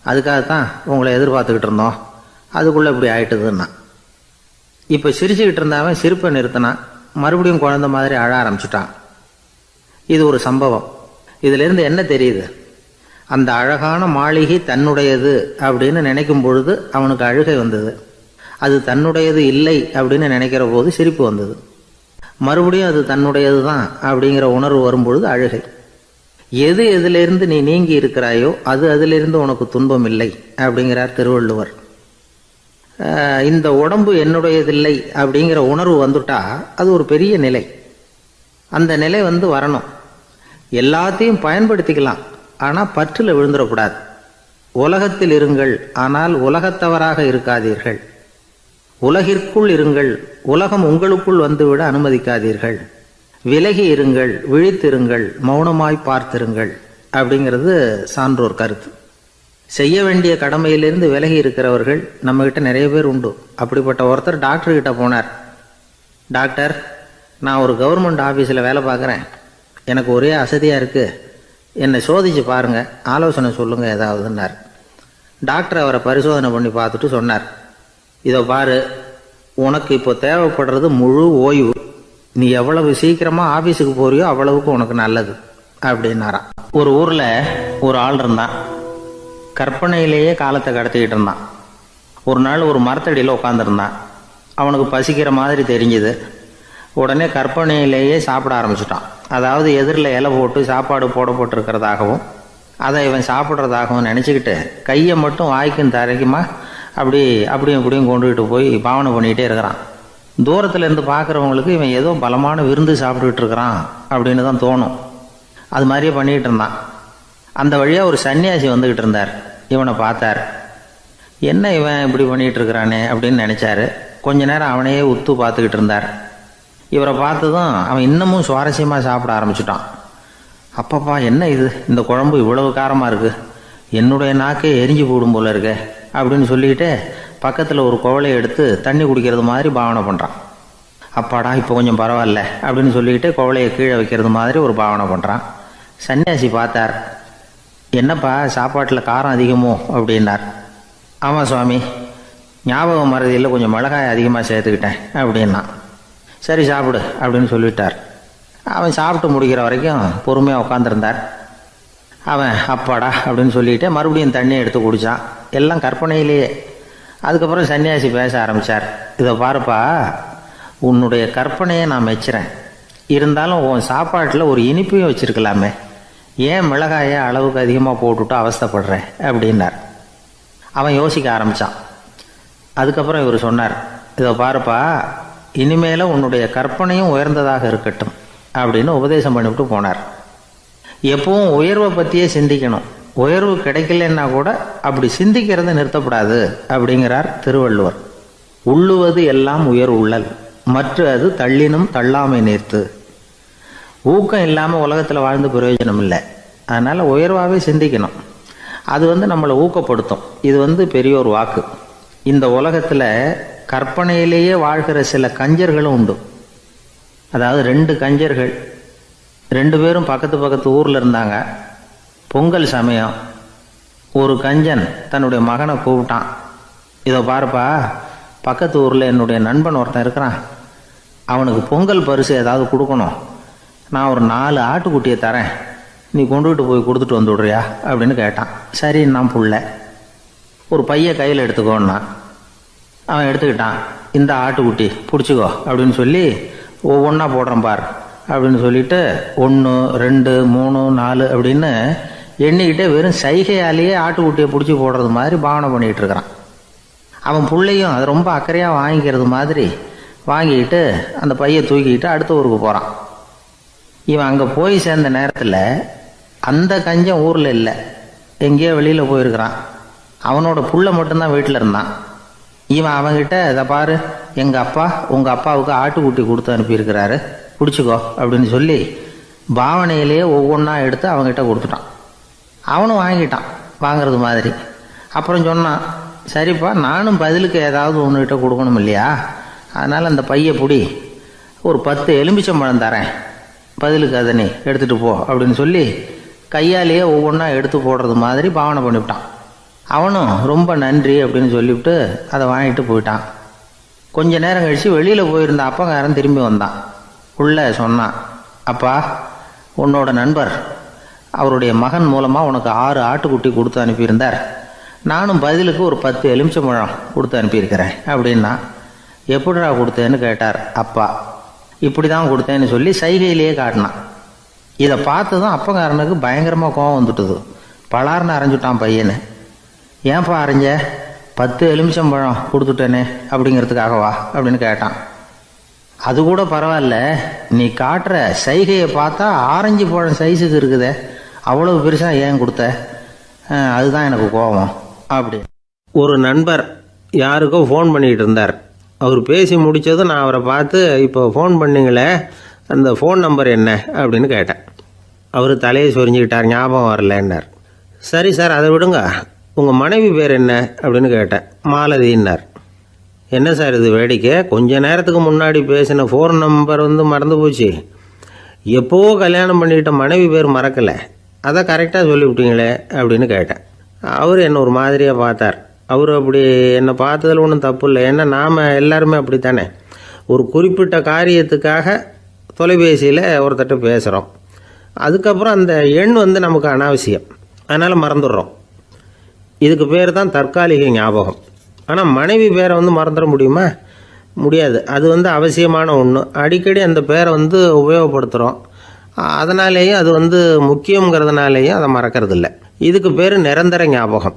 அதுக்காகத்தான் உங்களை எதிர்பார்த்துக்கிட்டு இருந்தோம். அதுக்குள்ளே இப்படி ஆயிட்டுதுன்னா. இப்போ சிரிச்சுக்கிட்டு இருந்தாவன் சிரிப்பை நிறுத்தினான். மறுபடியும் குழந்தை மாதிரி அழ ஆரம்பிச்சுட்டான். இது ஒரு சம்பவம். இதிலிருந்து என்ன தெரியுது? அந்த அழகான மாளிகை தன்னுடையது அப்படின்னு நினைக்கும் பொழுது அவனுக்கு அழுகை வந்தது. அது தன்னுடையது இல்லை அப்படின்னு நினைக்கிற போது சிரிப்பு வந்தது. மறுபடியும் அது தன்னுடையது தான் அப்படிங்கிற உணர்வு வரும்பொழுது அழுகை. எது எதிலிருந்து நீ நீங்கி இருக்கிறாயோ அது அதிலிருந்து உனக்கு துன்பம் இல்லை அப்படிங்கிறார் திருவள்ளுவர். இந்த உடம்பு என்னுடையதில்லை அப்படிங்கிற உணர்வு வந்துட்டா அது ஒரு பெரிய நிலை. அந்த நிலை வரணும். எல்லாத்தையும் பயன்படுத்திக்கலாம், ஆனால் பற்றில் விழுந்துடக்கூடாது. உலகத்தில் இருங்கள், ஆனால் உலகத்தவராக இருக்காதீர்கள். உலகிற்குள் இருங்கள், உலகம் உங்களுக்குள் வந்துவிட அனுமதிக்காதீர்கள். விலகி இருங்கள், விழித்திருங்கள், மௌனமாய் பார்த்திருங்கள் அப்படிங்கிறது சான்றோர் கருத்து. செய்ய வேண்டிய கடமையிலிருந்து விலகி இருக்கிறவர்கள் நம்மகிட்ட நிறைய பேர் உண்டு. அப்படிப்பட்ட ஒருத்தர் டாக்டர்கிட்ட போனார். டாக்டர், நான் ஒரு கவர்மெண்ட் ஆஃபீஸில் வேலை பார்க்குறேன், எனக்கு ஒரே அசதியாக இருக்குது, என்னை சோதிச்சு பாருங்கள், ஆலோசனை சொல்லுங்கள் ஏதாவதுன்னார். டாக்டர் அவரை பரிசோதனை பண்ணி பார்த்துட்டு சொன்னார், இதோ பாரு, உனக்கு இப்போ தேவைப்படுறது முழு ஓய்வு. நீ எவ்வளவு சீக்கிரமாக ஆஃபீஸுக்கு போறியோ அவ்வளவுக்கு உனக்கு நல்லது அப்படின்னாராம். ஒரு ஊரில் ஒரு ஆள் இருந்தான். கற்பனையிலேயே காலத்தை கடத்திக்கிட்டு இருந்தான். ஒரு நாள் ஒரு மரத்தடியில் உட்காந்துருந்தான். அவனுக்கு பசிக்கிற மாதிரி தெரிஞ்சுது. உடனே கற்பனையிலேயே சாப்பிட ஆரம்பிச்சிட்டான். அதாவது எதிரில் இலை போட்டு சாப்பாடு போடப்பட்டிருக்கிறதாகவும் அதை இவன் சாப்பிட்றதாகவும் நினச்சிக்கிட்டு கையை மட்டும் வாய்க்கும் தரைக்குமா அப்படியும் இப்படியும் கொண்டுகிட்டு போய் பாவனை பண்ணிக்கிட்டே இருக்கிறான். தூரத்தில் இருந்து பார்க்குறவங்களுக்கு இவன் ஏதோ பலமான விருந்து சாப்பிட்டுக்கிட்டு இருக்கிறான் அப்படின்னு தான் தோணும். அது மாதிரியே பண்ணிக்கிட்டு இருந்தான். அந்த வழியாக ஒரு சன்னியாசி வந்துக்கிட்டு இருந்தார். இவனை பார்த்தார். என்ன இவன் இப்படி பண்ணிகிட்டு இருக்கிறானே அப்படின்னு நினச்சாரு. கொஞ்ச நேரம் அவனையே உத்து பார்த்துக்கிட்டு இருந்தார். இவரை பார்த்ததும் அவன் இன்னமும் சுவாரஸ்யமாக சாப்பிட ஆரம்பிச்சிட்டான். அப்பப்பா, என்ன இது, இந்த குழம்பு இவ்வளவு காரமாக இருக்குது, என்னுடைய நாக்கே எரிஞ்சு போடும் போல இருக்கு அப்படின்னு சொல்லிக்கிட்டு பக்கத்தில் ஒரு குவளையை எடுத்து தண்ணி குடிக்கிறது மாதிரி பாவனை பண்ணுறான். அப்பாடா, இப்போ கொஞ்சம் பரவாயில்ல அப்படின்னு சொல்லிக்கிட்டு குவளையை கீழே வைக்கிறது மாதிரி ஒரு பாவனை பண்ணுறான். சன்னியாசி பார்த்தார். என்னப்பா, சாப்பாட்டில் காரம் அதிகமோ அப்படின்னார். ஆமாம் சுவாமி, ஞாபகம் மறதியில் கொஞ்சம் மிளகாய் அதிகமாக சேர்த்துக்கிட்டேன் அப்படின்னா. சரி சாப்பிடு அப்படின்னு சொல்லிட்டார். அவன் சாப்பிட்டு முடிக்கிற வரைக்கும் பொறுமையாக உட்காந்துருந்தார். அவன் அப்பாடா அப்படின்னு சொல்லிட்டு மறுபடியும் தண்ணியை எடுத்து குடித்தான். எல்லாம் கற்பனையிலேயே. அதுக்கப்புறம் சன்னியாசி பேச ஆரம்பித்தார். இதை பாருப்பா, உன்னுடைய கற்பனையை நான் மெச்சுறேன், இருந்தாலும் உன் சாப்பாட்டில் ஒரு இனிப்பையும் வச்சுருக்கலாமே, ஏன் மிளகாயை அளவுக்கு அதிகமாக போட்டுவிட்டு அவஸ்தைப்படுறேன் அப்படின்னார். அவன் யோசிக்க ஆரம்பித்தான். அதுக்கப்புறம் இவர் சொன்னார், இதை பாருப்பா, இனிமேல உன்னுடைய கற்பனையும் உயர்ந்ததாக இருக்கட்டும் அப்படின்னு உபதேசம் பண்ணிவிட்டு போனார். எப்பவும் உயர்வை பற்றியே சிந்திக்கணும். உயர்வு கிடைக்கலன்னா கூட அப்படி சிந்திக்கிறத நிறுத்தப்படாது அப்படிங்கிறார் திருவள்ளுவர். உள்ளுவது எல்லாம் உயர் உள்ளல், மற்ற அது தள்ளினும் தள்ளாமை நேர்த்து. ஊக்கம் இல்லாமல் உலகத்தில் வாழ்ந்து பிரயோஜனம் இல்லை. அதனால் உயர்வாகவே சிந்திக்கணும். அது நம்மளை ஊக்கப்படுத்தும். இது பெரியோர் வாக்கு. இந்த உலகத்தில் கற்பனையிலேயே வாழ்கிற சில கஞ்சர்களும் உண்டு. அதாவது 2 கஞ்சர்கள், 2 பேரும் பக்கத்து ஊரில் இருந்தாங்க. பொங்கல் சமயம் ஒரு கஞ்சன் தன்னுடைய மகனை கூப்பிட்டான். இதோ பாருப்பா, பக்கத்து ஊரில் என்னுடைய நண்பன் ஒருத்தன் இருக்கிறான், அவனுக்கு பொங்கல் பரிசு ஏதாவது கொடுக்கணும், நான் ஒரு 4 ஆட்டுக்குட்டியை தரேன், நீ கொண்டுகிட்டு போய் கொடுத்துட்டு வந்து விடுறியா அப்படின்னு கேட்டான். சரி, நான் புள்ள ஒரு பைய கையில் எடுத்துக்கோன்னா. அவன் எடுத்துக்கிட்டான். இந்த ஆட்டுக்குட்டி பிடிச்சிக்கோ அப்படின்னு சொல்லி ஒவ்வொன்றா போடுறேன் பார் அப்படின்னு சொல்லிட்டு 1 2 3 4 அப்படின்னு எண்ணிக்கிட்டே வெறும் சைகையாலேயே ஆட்டுக்குட்டியை பிடிச்சி போடுறது மாதிரி பாவனை பண்ணிகிட்டு இருக்கிறான். அவன் பிள்ளையும் அது ரொம்ப அக்கறையாக வாங்கிக்கிறது மாதிரி வாங்கிக்கிட்டு அந்த பையை தூக்கிக்கிட்டு அடுத்த ஊருக்கு போகிறான். இவன் அங்கே போய் சேர்ந்த நேரத்தில் அந்த கஞ்சன் ஊரில் இல்லை, எங்கேயோ வெளியில் போயிருக்கிறான். அவனோட புள்ள மட்டும்தான் வீட்டில் இருந்தான். இவன் அவன்கிட்ட, இதை பாரு, எங்கள் அப்பா உங்கள் அப்பாவுக்கு ஆட்டுக்குட்டி கொடுத்து அனுப்பியிருக்கிறாரு, பிடிச்சிக்கோ அப்படின்னு சொல்லி பாவனையிலேயே ஒவ்வொன்றா எடுத்து அவங்ககிட்ட கொடுத்துட்டான். அவனும் வாங்கிட்டான் வாங்கிறது மாதிரி. அப்புறம் சொன்னான், சரிப்பா, நானும் பதிலுக்கு ஏதாவது ஒன்றுகிட்ட கொடுக்கணும் இல்லையா, அதனால் அந்த பைய பிடி, ஒரு 10 எலுமிச்சம்பழம் தரேன், பதிலுக்கு அதை நீ எடுத்துகிட்டு போ அப்படின்னு சொல்லி கையாலேயே ஒவ்வொன்றா எடுத்து போடுறது மாதிரி பாவனை பண்ணிவிட்டான். அவனும் ரொம்ப நன்றி அப்படின்னு சொல்லிவிட்டு அதை வாங்கிட்டு போயிட்டான். கொஞ்ச நேரம் கழித்து வெளியில் போயிருந்த அப்பங்காரன் திரும்பி வந்தான். உள்ளே சொன்னான், அப்பா, உன்னோட நண்பர் அவருடைய மகன் மூலமாக உனக்கு 6 ஆட்டுக்குட்டி கொடுத்து அனுப்பியிருந்தார், நானும் பதிலுக்கு ஒரு 10 எலுமிச்சம்பழம் கொடுத்து அனுப்பியிருக்கிறேன் அப்படின்னா. எப்படிடா கொடுத்தேன்னு கேட்டார் அப்பா. இப்படி தான் கொடுத்தேன்னு சொல்லி சைகையிலேயே காட்டினான். இதை பார்த்து தான் அப்பங்காரனுக்கு பயங்கரமாக கோவம் வந்துட்டுது. பலார்னு அரைஞ்சுட்டான் பையனை. ஏன்ப்பா அரைஞ்ச? 10 எலுமிச்சம்பழம் கொடுத்துட்டேனே அப்படிங்கிறதுக்காகவா அப்படின்னு கேட்டான். அது கூட பரவாயில்ல, நீ காட்டுற சைகையை பார்த்தா ஆரஞ்சு பழம் சைஸுக்கு இருக்குதே, அவ்வளவு பெருசாக ஏன் கொடுத்த? அதுதான் எனக்கு கோபம் அப்படி. ஒரு நண்பர் யாருக்கோ ஃபோன் பண்ணிக்கிட்டு இருந்தார். அவர் பேசி முடித்ததும் நான் அவரை பார்த்து, இப்போ ஃபோன் பண்ணிங்களே, அந்த ஃபோன் நம்பர் என்ன அப்படின்னு கேட்டேன். அவர் தலையை சொரிஞ்சுக்கிட்டார், ஞாபகம் வரலன்னார். சரி சார், அதை விடுங்க, உங்கள் மனைவி பேர் என்ன அப்படின்னு கேட்டேன். மாலதின்னார். என்ன சார் இது வேடிக்கை, கொஞ்ச நேரத்துக்கு முன்னாடி பேசின ஃபோன் நம்பர் மறந்து போச்சு, எப்போவோ கல்யாணம் பண்ணிக்கிட்ட மனைவி பேர் மறக்கலை, அதை கரெக்டாக சொல்லிவிட்டீங்களே அப்படின்னு கேட்டேன். அவர் என்ன ஒரு மாதிரியாக பார்த்தார். அவர் அப்படி என்னை பார்த்ததில் ஒன்றும் தப்பு இல்லை, ஏன்னா நாம் எல்லாருமே அப்படித்தானே, ஒரு குறிப்பிட்ட காரியத்துக்காக தொலைபேசியில் ஒருத்தட்ட பேசுகிறோம், அதுக்கப்புறம் அந்த எண் நமக்கு அனாவசியம், அதனால் மறந்துடுறோம். இதுக்கு பேர் தான் தற்காலிக ஞாபகம். ஆனால் மனைவி பேரை மறந்துட முடியுமா? முடியாது. அது அவசியமான ஒன்று. அடிக்கடி அந்த பேரை உபயோகப்படுத்துகிறோம், அதனாலேயும் அது முக்கியங்கிறதுனாலேயும் அதை மறக்கறதில்ல. இதுக்கு பேர் நிரந்தர ஞாபகம்.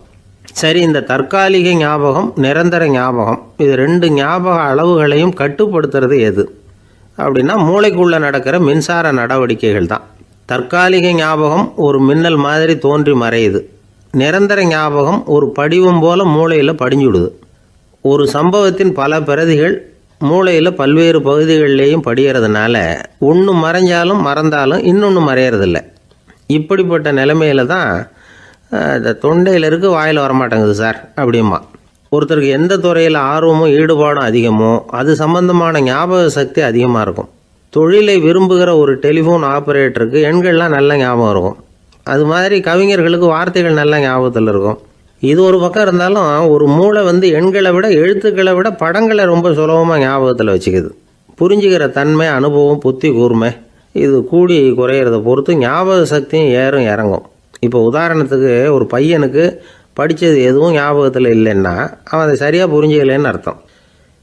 சரி, இந்த தற்காலிக ஞாபகம், நிரந்தர ஞாபகம், இது 2 ஞாபக அளவுகளையும் கட்டுப்படுத்துறது எது அப்படின்னா மூளைக்குள்ளே நடக்கிற மின்சார நடவடிக்கைகள் தான். தற்காலிக ஞாபகம் ஒரு மின்னல் மாதிரி தோன்றி மறையுது. நிரந்தர ஞாபகம் ஒரு படிவம் போல மூளையில் படிஞ்சுடுது. ஒரு சம்பவத்தின் பல பிரதிகள் மூளையில் பல்வேறு பகுதிகளிலேயும் படிகிறதுனால ஒன்று மறைஞ்சாலும் மறந்தாலும் இன்னொன்று மறையறதில்ல. இப்படிப்பட்ட நிலைமையில தான் இந்த தொண்டையில் இருக்கு, வாயில் வரமாட்டேங்குது சார் அப்படிமா. ஒருத்தருக்கு எந்த துறையில் ஆர்வமும் ஈடுபாடும் அதிகமோ அது சம்பந்தமான ஞாபக சக்தி அதிகமாக இருக்கும். தொழிலை விரும்புகிற ஒரு டெலிஃபோன் ஆப்ரேட்டருக்கு எண்கள்லாம் நல்ல ஞாபகம் இருக்கும். அது மாதிரி கவிஞர்களுக்கு வார்த்தைகள் நல்ல ஞாபகத்தில் இருக்கும். இது ஒரு பக்கம் இருந்தாலும் ஒரு மூளை எண்களை விட எழுத்துக்களை விட படங்களை ரொம்ப சுலபமாக ஞாபகத்தில் வச்சுக்குது. புரிஞ்சுக்கிற தன்மை, அனுபவம், புத்தி கூர்மை இது கூடி குறையிறத பொறுத்து ஞாபக சக்தியும் ஏறும் இறங்கும். இப்போ உதாரணத்துக்கு ஒரு பையனுக்கு படித்தது எதுவும் ஞாபகத்தில் இல்லைன்னா அவன் அதை சரியாக புரிஞ்சுக்கலைன்னு அர்த்தம்.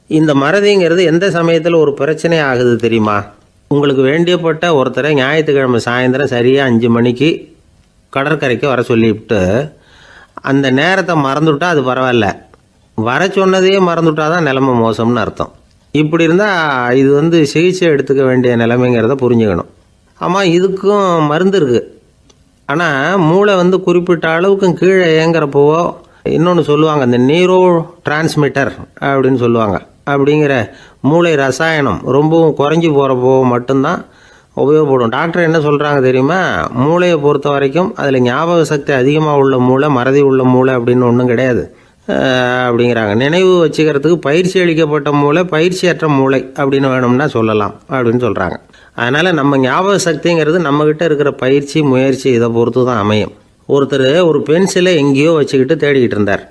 இந்த மறதிங்கிறது எந்த சமயத்தில் ஒரு பிரச்சனை ஆகுது தெரியுமா? உங்களுக்கு வேண்டியப்பட்ட ஒருத்தரை ஞாயிற்றுக்கிழமை சாயந்தரம் சரியாக 5 மணிக்கு கடற்கரைக்கு வர சொல்லிவிட்டு அந்த நேரத்தை மறந்துவிட்டா அது பரவாயில்ல, வர சொன்னதையே மறந்துவிட்டா தான் நிலைமை மோசம்னு அர்த்தம். இப்படி இருந்தால் இது சிகிச்சை எடுத்துக்க வேண்டிய நிலைமைங்கிறத புரிஞ்சுக்கணும். ஆமாம், இதுக்கும் மருந்து இருக்குது. ஆனால் மூளை குறிப்பிட்ட அளவுக்கும் கீழே இயங்குறப்போவோ இன்னொன்று சொல்லுவாங்க, இந்த நியூரோ டிரான்ஸ்மிட்டர் அப்படின்னு சொல்லுவாங்க. அப்படிங்கிற மூளை ரசாயனம் ரொம்பவும் குறைஞ்சி போகிறப்போ மட்டும்தான் உபயோகப்படும். டாக்டர் என்ன சொல்கிறாங்க தெரியுமா? மூளையை பொறுத்த வரைக்கும் அதில் ஞாபக சக்தி அதிகமாக உள்ள மூளை, மறதி உள்ள மூளை அப்படின்னு ஒன்றும் கிடையாது அப்படிங்கிறாங்க. நினைவு வச்சுக்கிறதுக்கு பயிற்சி அளிக்கப்பட்ட மூளை, பயிற்சியற்ற மூளை அப்படின்னு வேணும்னா சொல்லலாம் அப்படின்னு சொல்கிறாங்க. அதனால் நம்ம ஞாபக சக்திங்கிறது நம்மக்கிட்ட இருக்கிற பயிற்சி, முயற்சி இதை பொறுத்து தான் அமையும். ஒருத்தர் ஒரு பென்சிலை எங்கேயோ வச்சுக்கிட்டு தேடிக்கிட்டு இருந்தார்.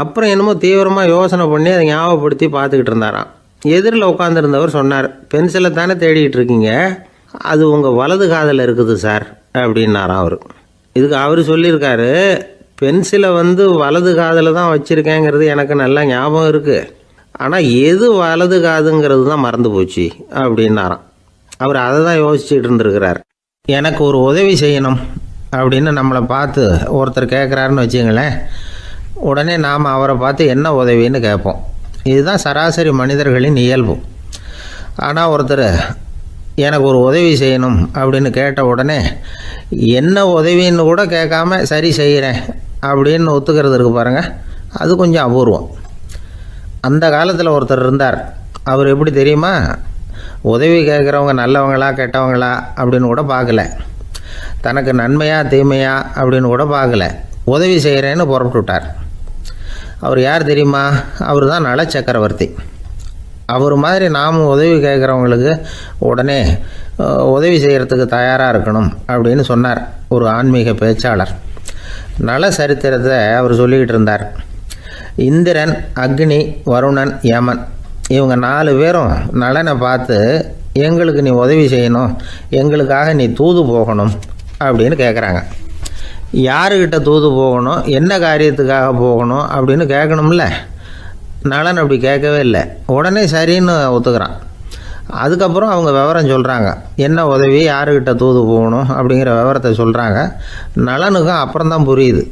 அப்புறம் என்னமோ தீவிரமாக யோசனை பண்ணி அதை ஞாபகப்படுத்தி பார்த்துக்கிட்டு இருந்தாராம். எதிரில் உட்காந்துருந்தவர் சொன்னார், பென்சிலை தானே தேடிக்கிட்டு இருக்கீங்க, அது உங்கள் வலது காதில் இருக்குது சார் அப்படின்னாராம் அவர். இதுக்கு அவர் சொல்லியிருக்காரு, பென்சிலை வலது காதில் தான் வச்சுருக்கேங்கிறது எனக்கு நல்லா ஞாபகம் இருக்குது, ஆனால் எது வலது காதுங்கிறது தான் மறந்து போச்சு அப்படின்னாராம். அவர் அதை தான் யோசிச்சுட்டு இருந்திருக்கிறார். எனக்கு ஒரு உதவி செய்யணும் அப்படின்னு நம்மளை பார்த்து ஒருத்தர் கேட்குறாருன்னு வச்சுங்களேன், உடனே நாம் அவரை பார்த்து என்ன உதவின்னு கேட்போம். இதுதான் சராசரி மனிதர்களின் இயல்பு. ஆனால் ஒருத்தர் எனக்கு ஒரு உதவி செய்யணும் அப்படின்னு கேட்ட உடனே என்ன உதவின்னு கூட கேட்காம சரி செய்கிறேன் அப்படின்னு ஒத்துக்கிறது இருக்கு பாருங்கள், அது கொஞ்சம் அபூர்வம். அந்த காலத்தில் ஒருத்தர் இருந்தார். அவர் எப்படி தெரியுமா? உதவி கேட்குறவங்க நல்லவங்களா கெட்டவங்களா அப்படின்னு கூட பார்க்கல, தனக்கு நன்மையா தீமையா அப்படின்னு கூட பார்க்கல, உதவி செய்கிறேன்னு புறப்பட்டு விட்டார். அவர் யார் தெரியுமா? அவர் தான் நல சக்கரவர்த்தி. அவர் மாதிரி நாமும் உதவி கேட்குறவங்களுக்கு உடனே உதவி செய்கிறதுக்கு தயாராக இருக்கணும் அப்படின்னு சொன்னார் ஒரு ஆன்மீக பேச்சாளர். நல சரித்திரத்தை அவர் சொல்லிக்கிட்டு இருந்தார். இந்திரன், அக்னி, வருணன், யமன் இவங்க 4 பேரும் நலனை பார்த்து, எங்களுக்கு நீ உதவி செய்யணும், எங்களுக்காக நீ தூது போகணும் அப்படின்னு கேட்குறாங்க. யாருக்கிட்ட தூது போகணும், என்ன காரியத்துக்காக போகணும் அப்படின்னு கேட்கணும்ல. நலன் அப்படி கேட்கவே இல்லை. உடனே சரின்னு ஒத்துக்கிறான். அதுக்கப்புறம் அவங்க விவரம் சொல்கிறாங்க, என்ன உதவி, யாருக்கிட்ட தூது போகணும் அப்படிங்கிற விவரத்தை சொல்கிறாங்க. நலனுக்கும் அப்புறம்தான் புரியுது,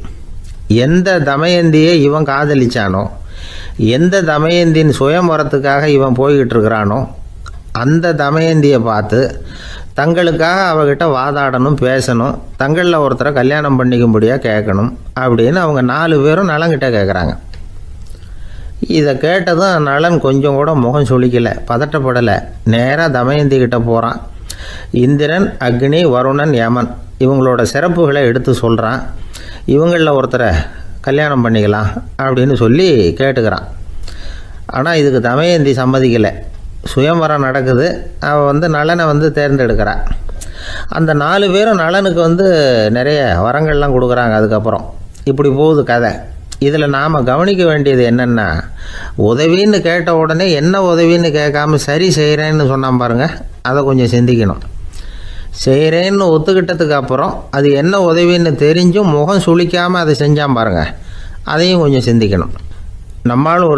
எந்த தமயந்தியை இவன் காதலிச்சானோ, எந்த தமயந்தின் சுயம்பரத்துக்காக இவன் போய்கிட்டு இருக்கிறானோ, அந்த தமயந்தியை பார்த்து தங்களுக்காக அவகிட்ட வாதாடணும், பேசணும், தங்களில் ஒருத்தரை கல்யாணம் பண்ணிக்கும்படியாக கேட்கணும் அப்படின்னு அவங்க 4 பேரும் நலன்கிட்ட கேட்குறாங்க. இதை கேட்டதும் நலன் கொஞ்சம் கூட முகம் சுளிக்கலை, பதட்டப்படலை. நேராக தமயந்தி கிட்ட போகிறான். இந்திரன், அக்னி, வருணன், யமன் இவங்களோட சிறப்புகளை எடுத்து சொல்கிறான். இவங்களில் ஒருத்தரை கல்யாணம் பண்ணிக்கலாம் அப்படின்னு சொல்லி கேட்டுக்கிறான். ஆனால் இதுக்கு தமயந்தி சம்மதிக்கலை. சுயம்பரம் நடக்குது, அவள் நலனை தேர்ந்தெடுக்கிறாள். அந்த 4 பேரும் நலனுக்கு நிறைய வரங்கள்லாம் கொடுக்குறாங்க. அதுக்கப்புறம் இப்படி போகுது கதை. இதில் நாம் கவனிக்க வேண்டியது என்னென்னா, உதவின்னு கேட்ட உடனே என்ன உதவின்னு கேட்காம சரி செய்கிறேன்னு சொன்னான் பாருங்கள், அதை கொஞ்சம் சிந்திக்கணும். செய்கிறேன்னு ஒத்துக்கிட்டதுக்கு அப்புறம் அது என்ன உதவின்னு தெரிஞ்சும் முகம் சுளிக்காமல் அதை செஞ்சான் பாருங்கள், அதையும் கொஞ்சம் சிந்திக்கணும். நம்மால் ஒரு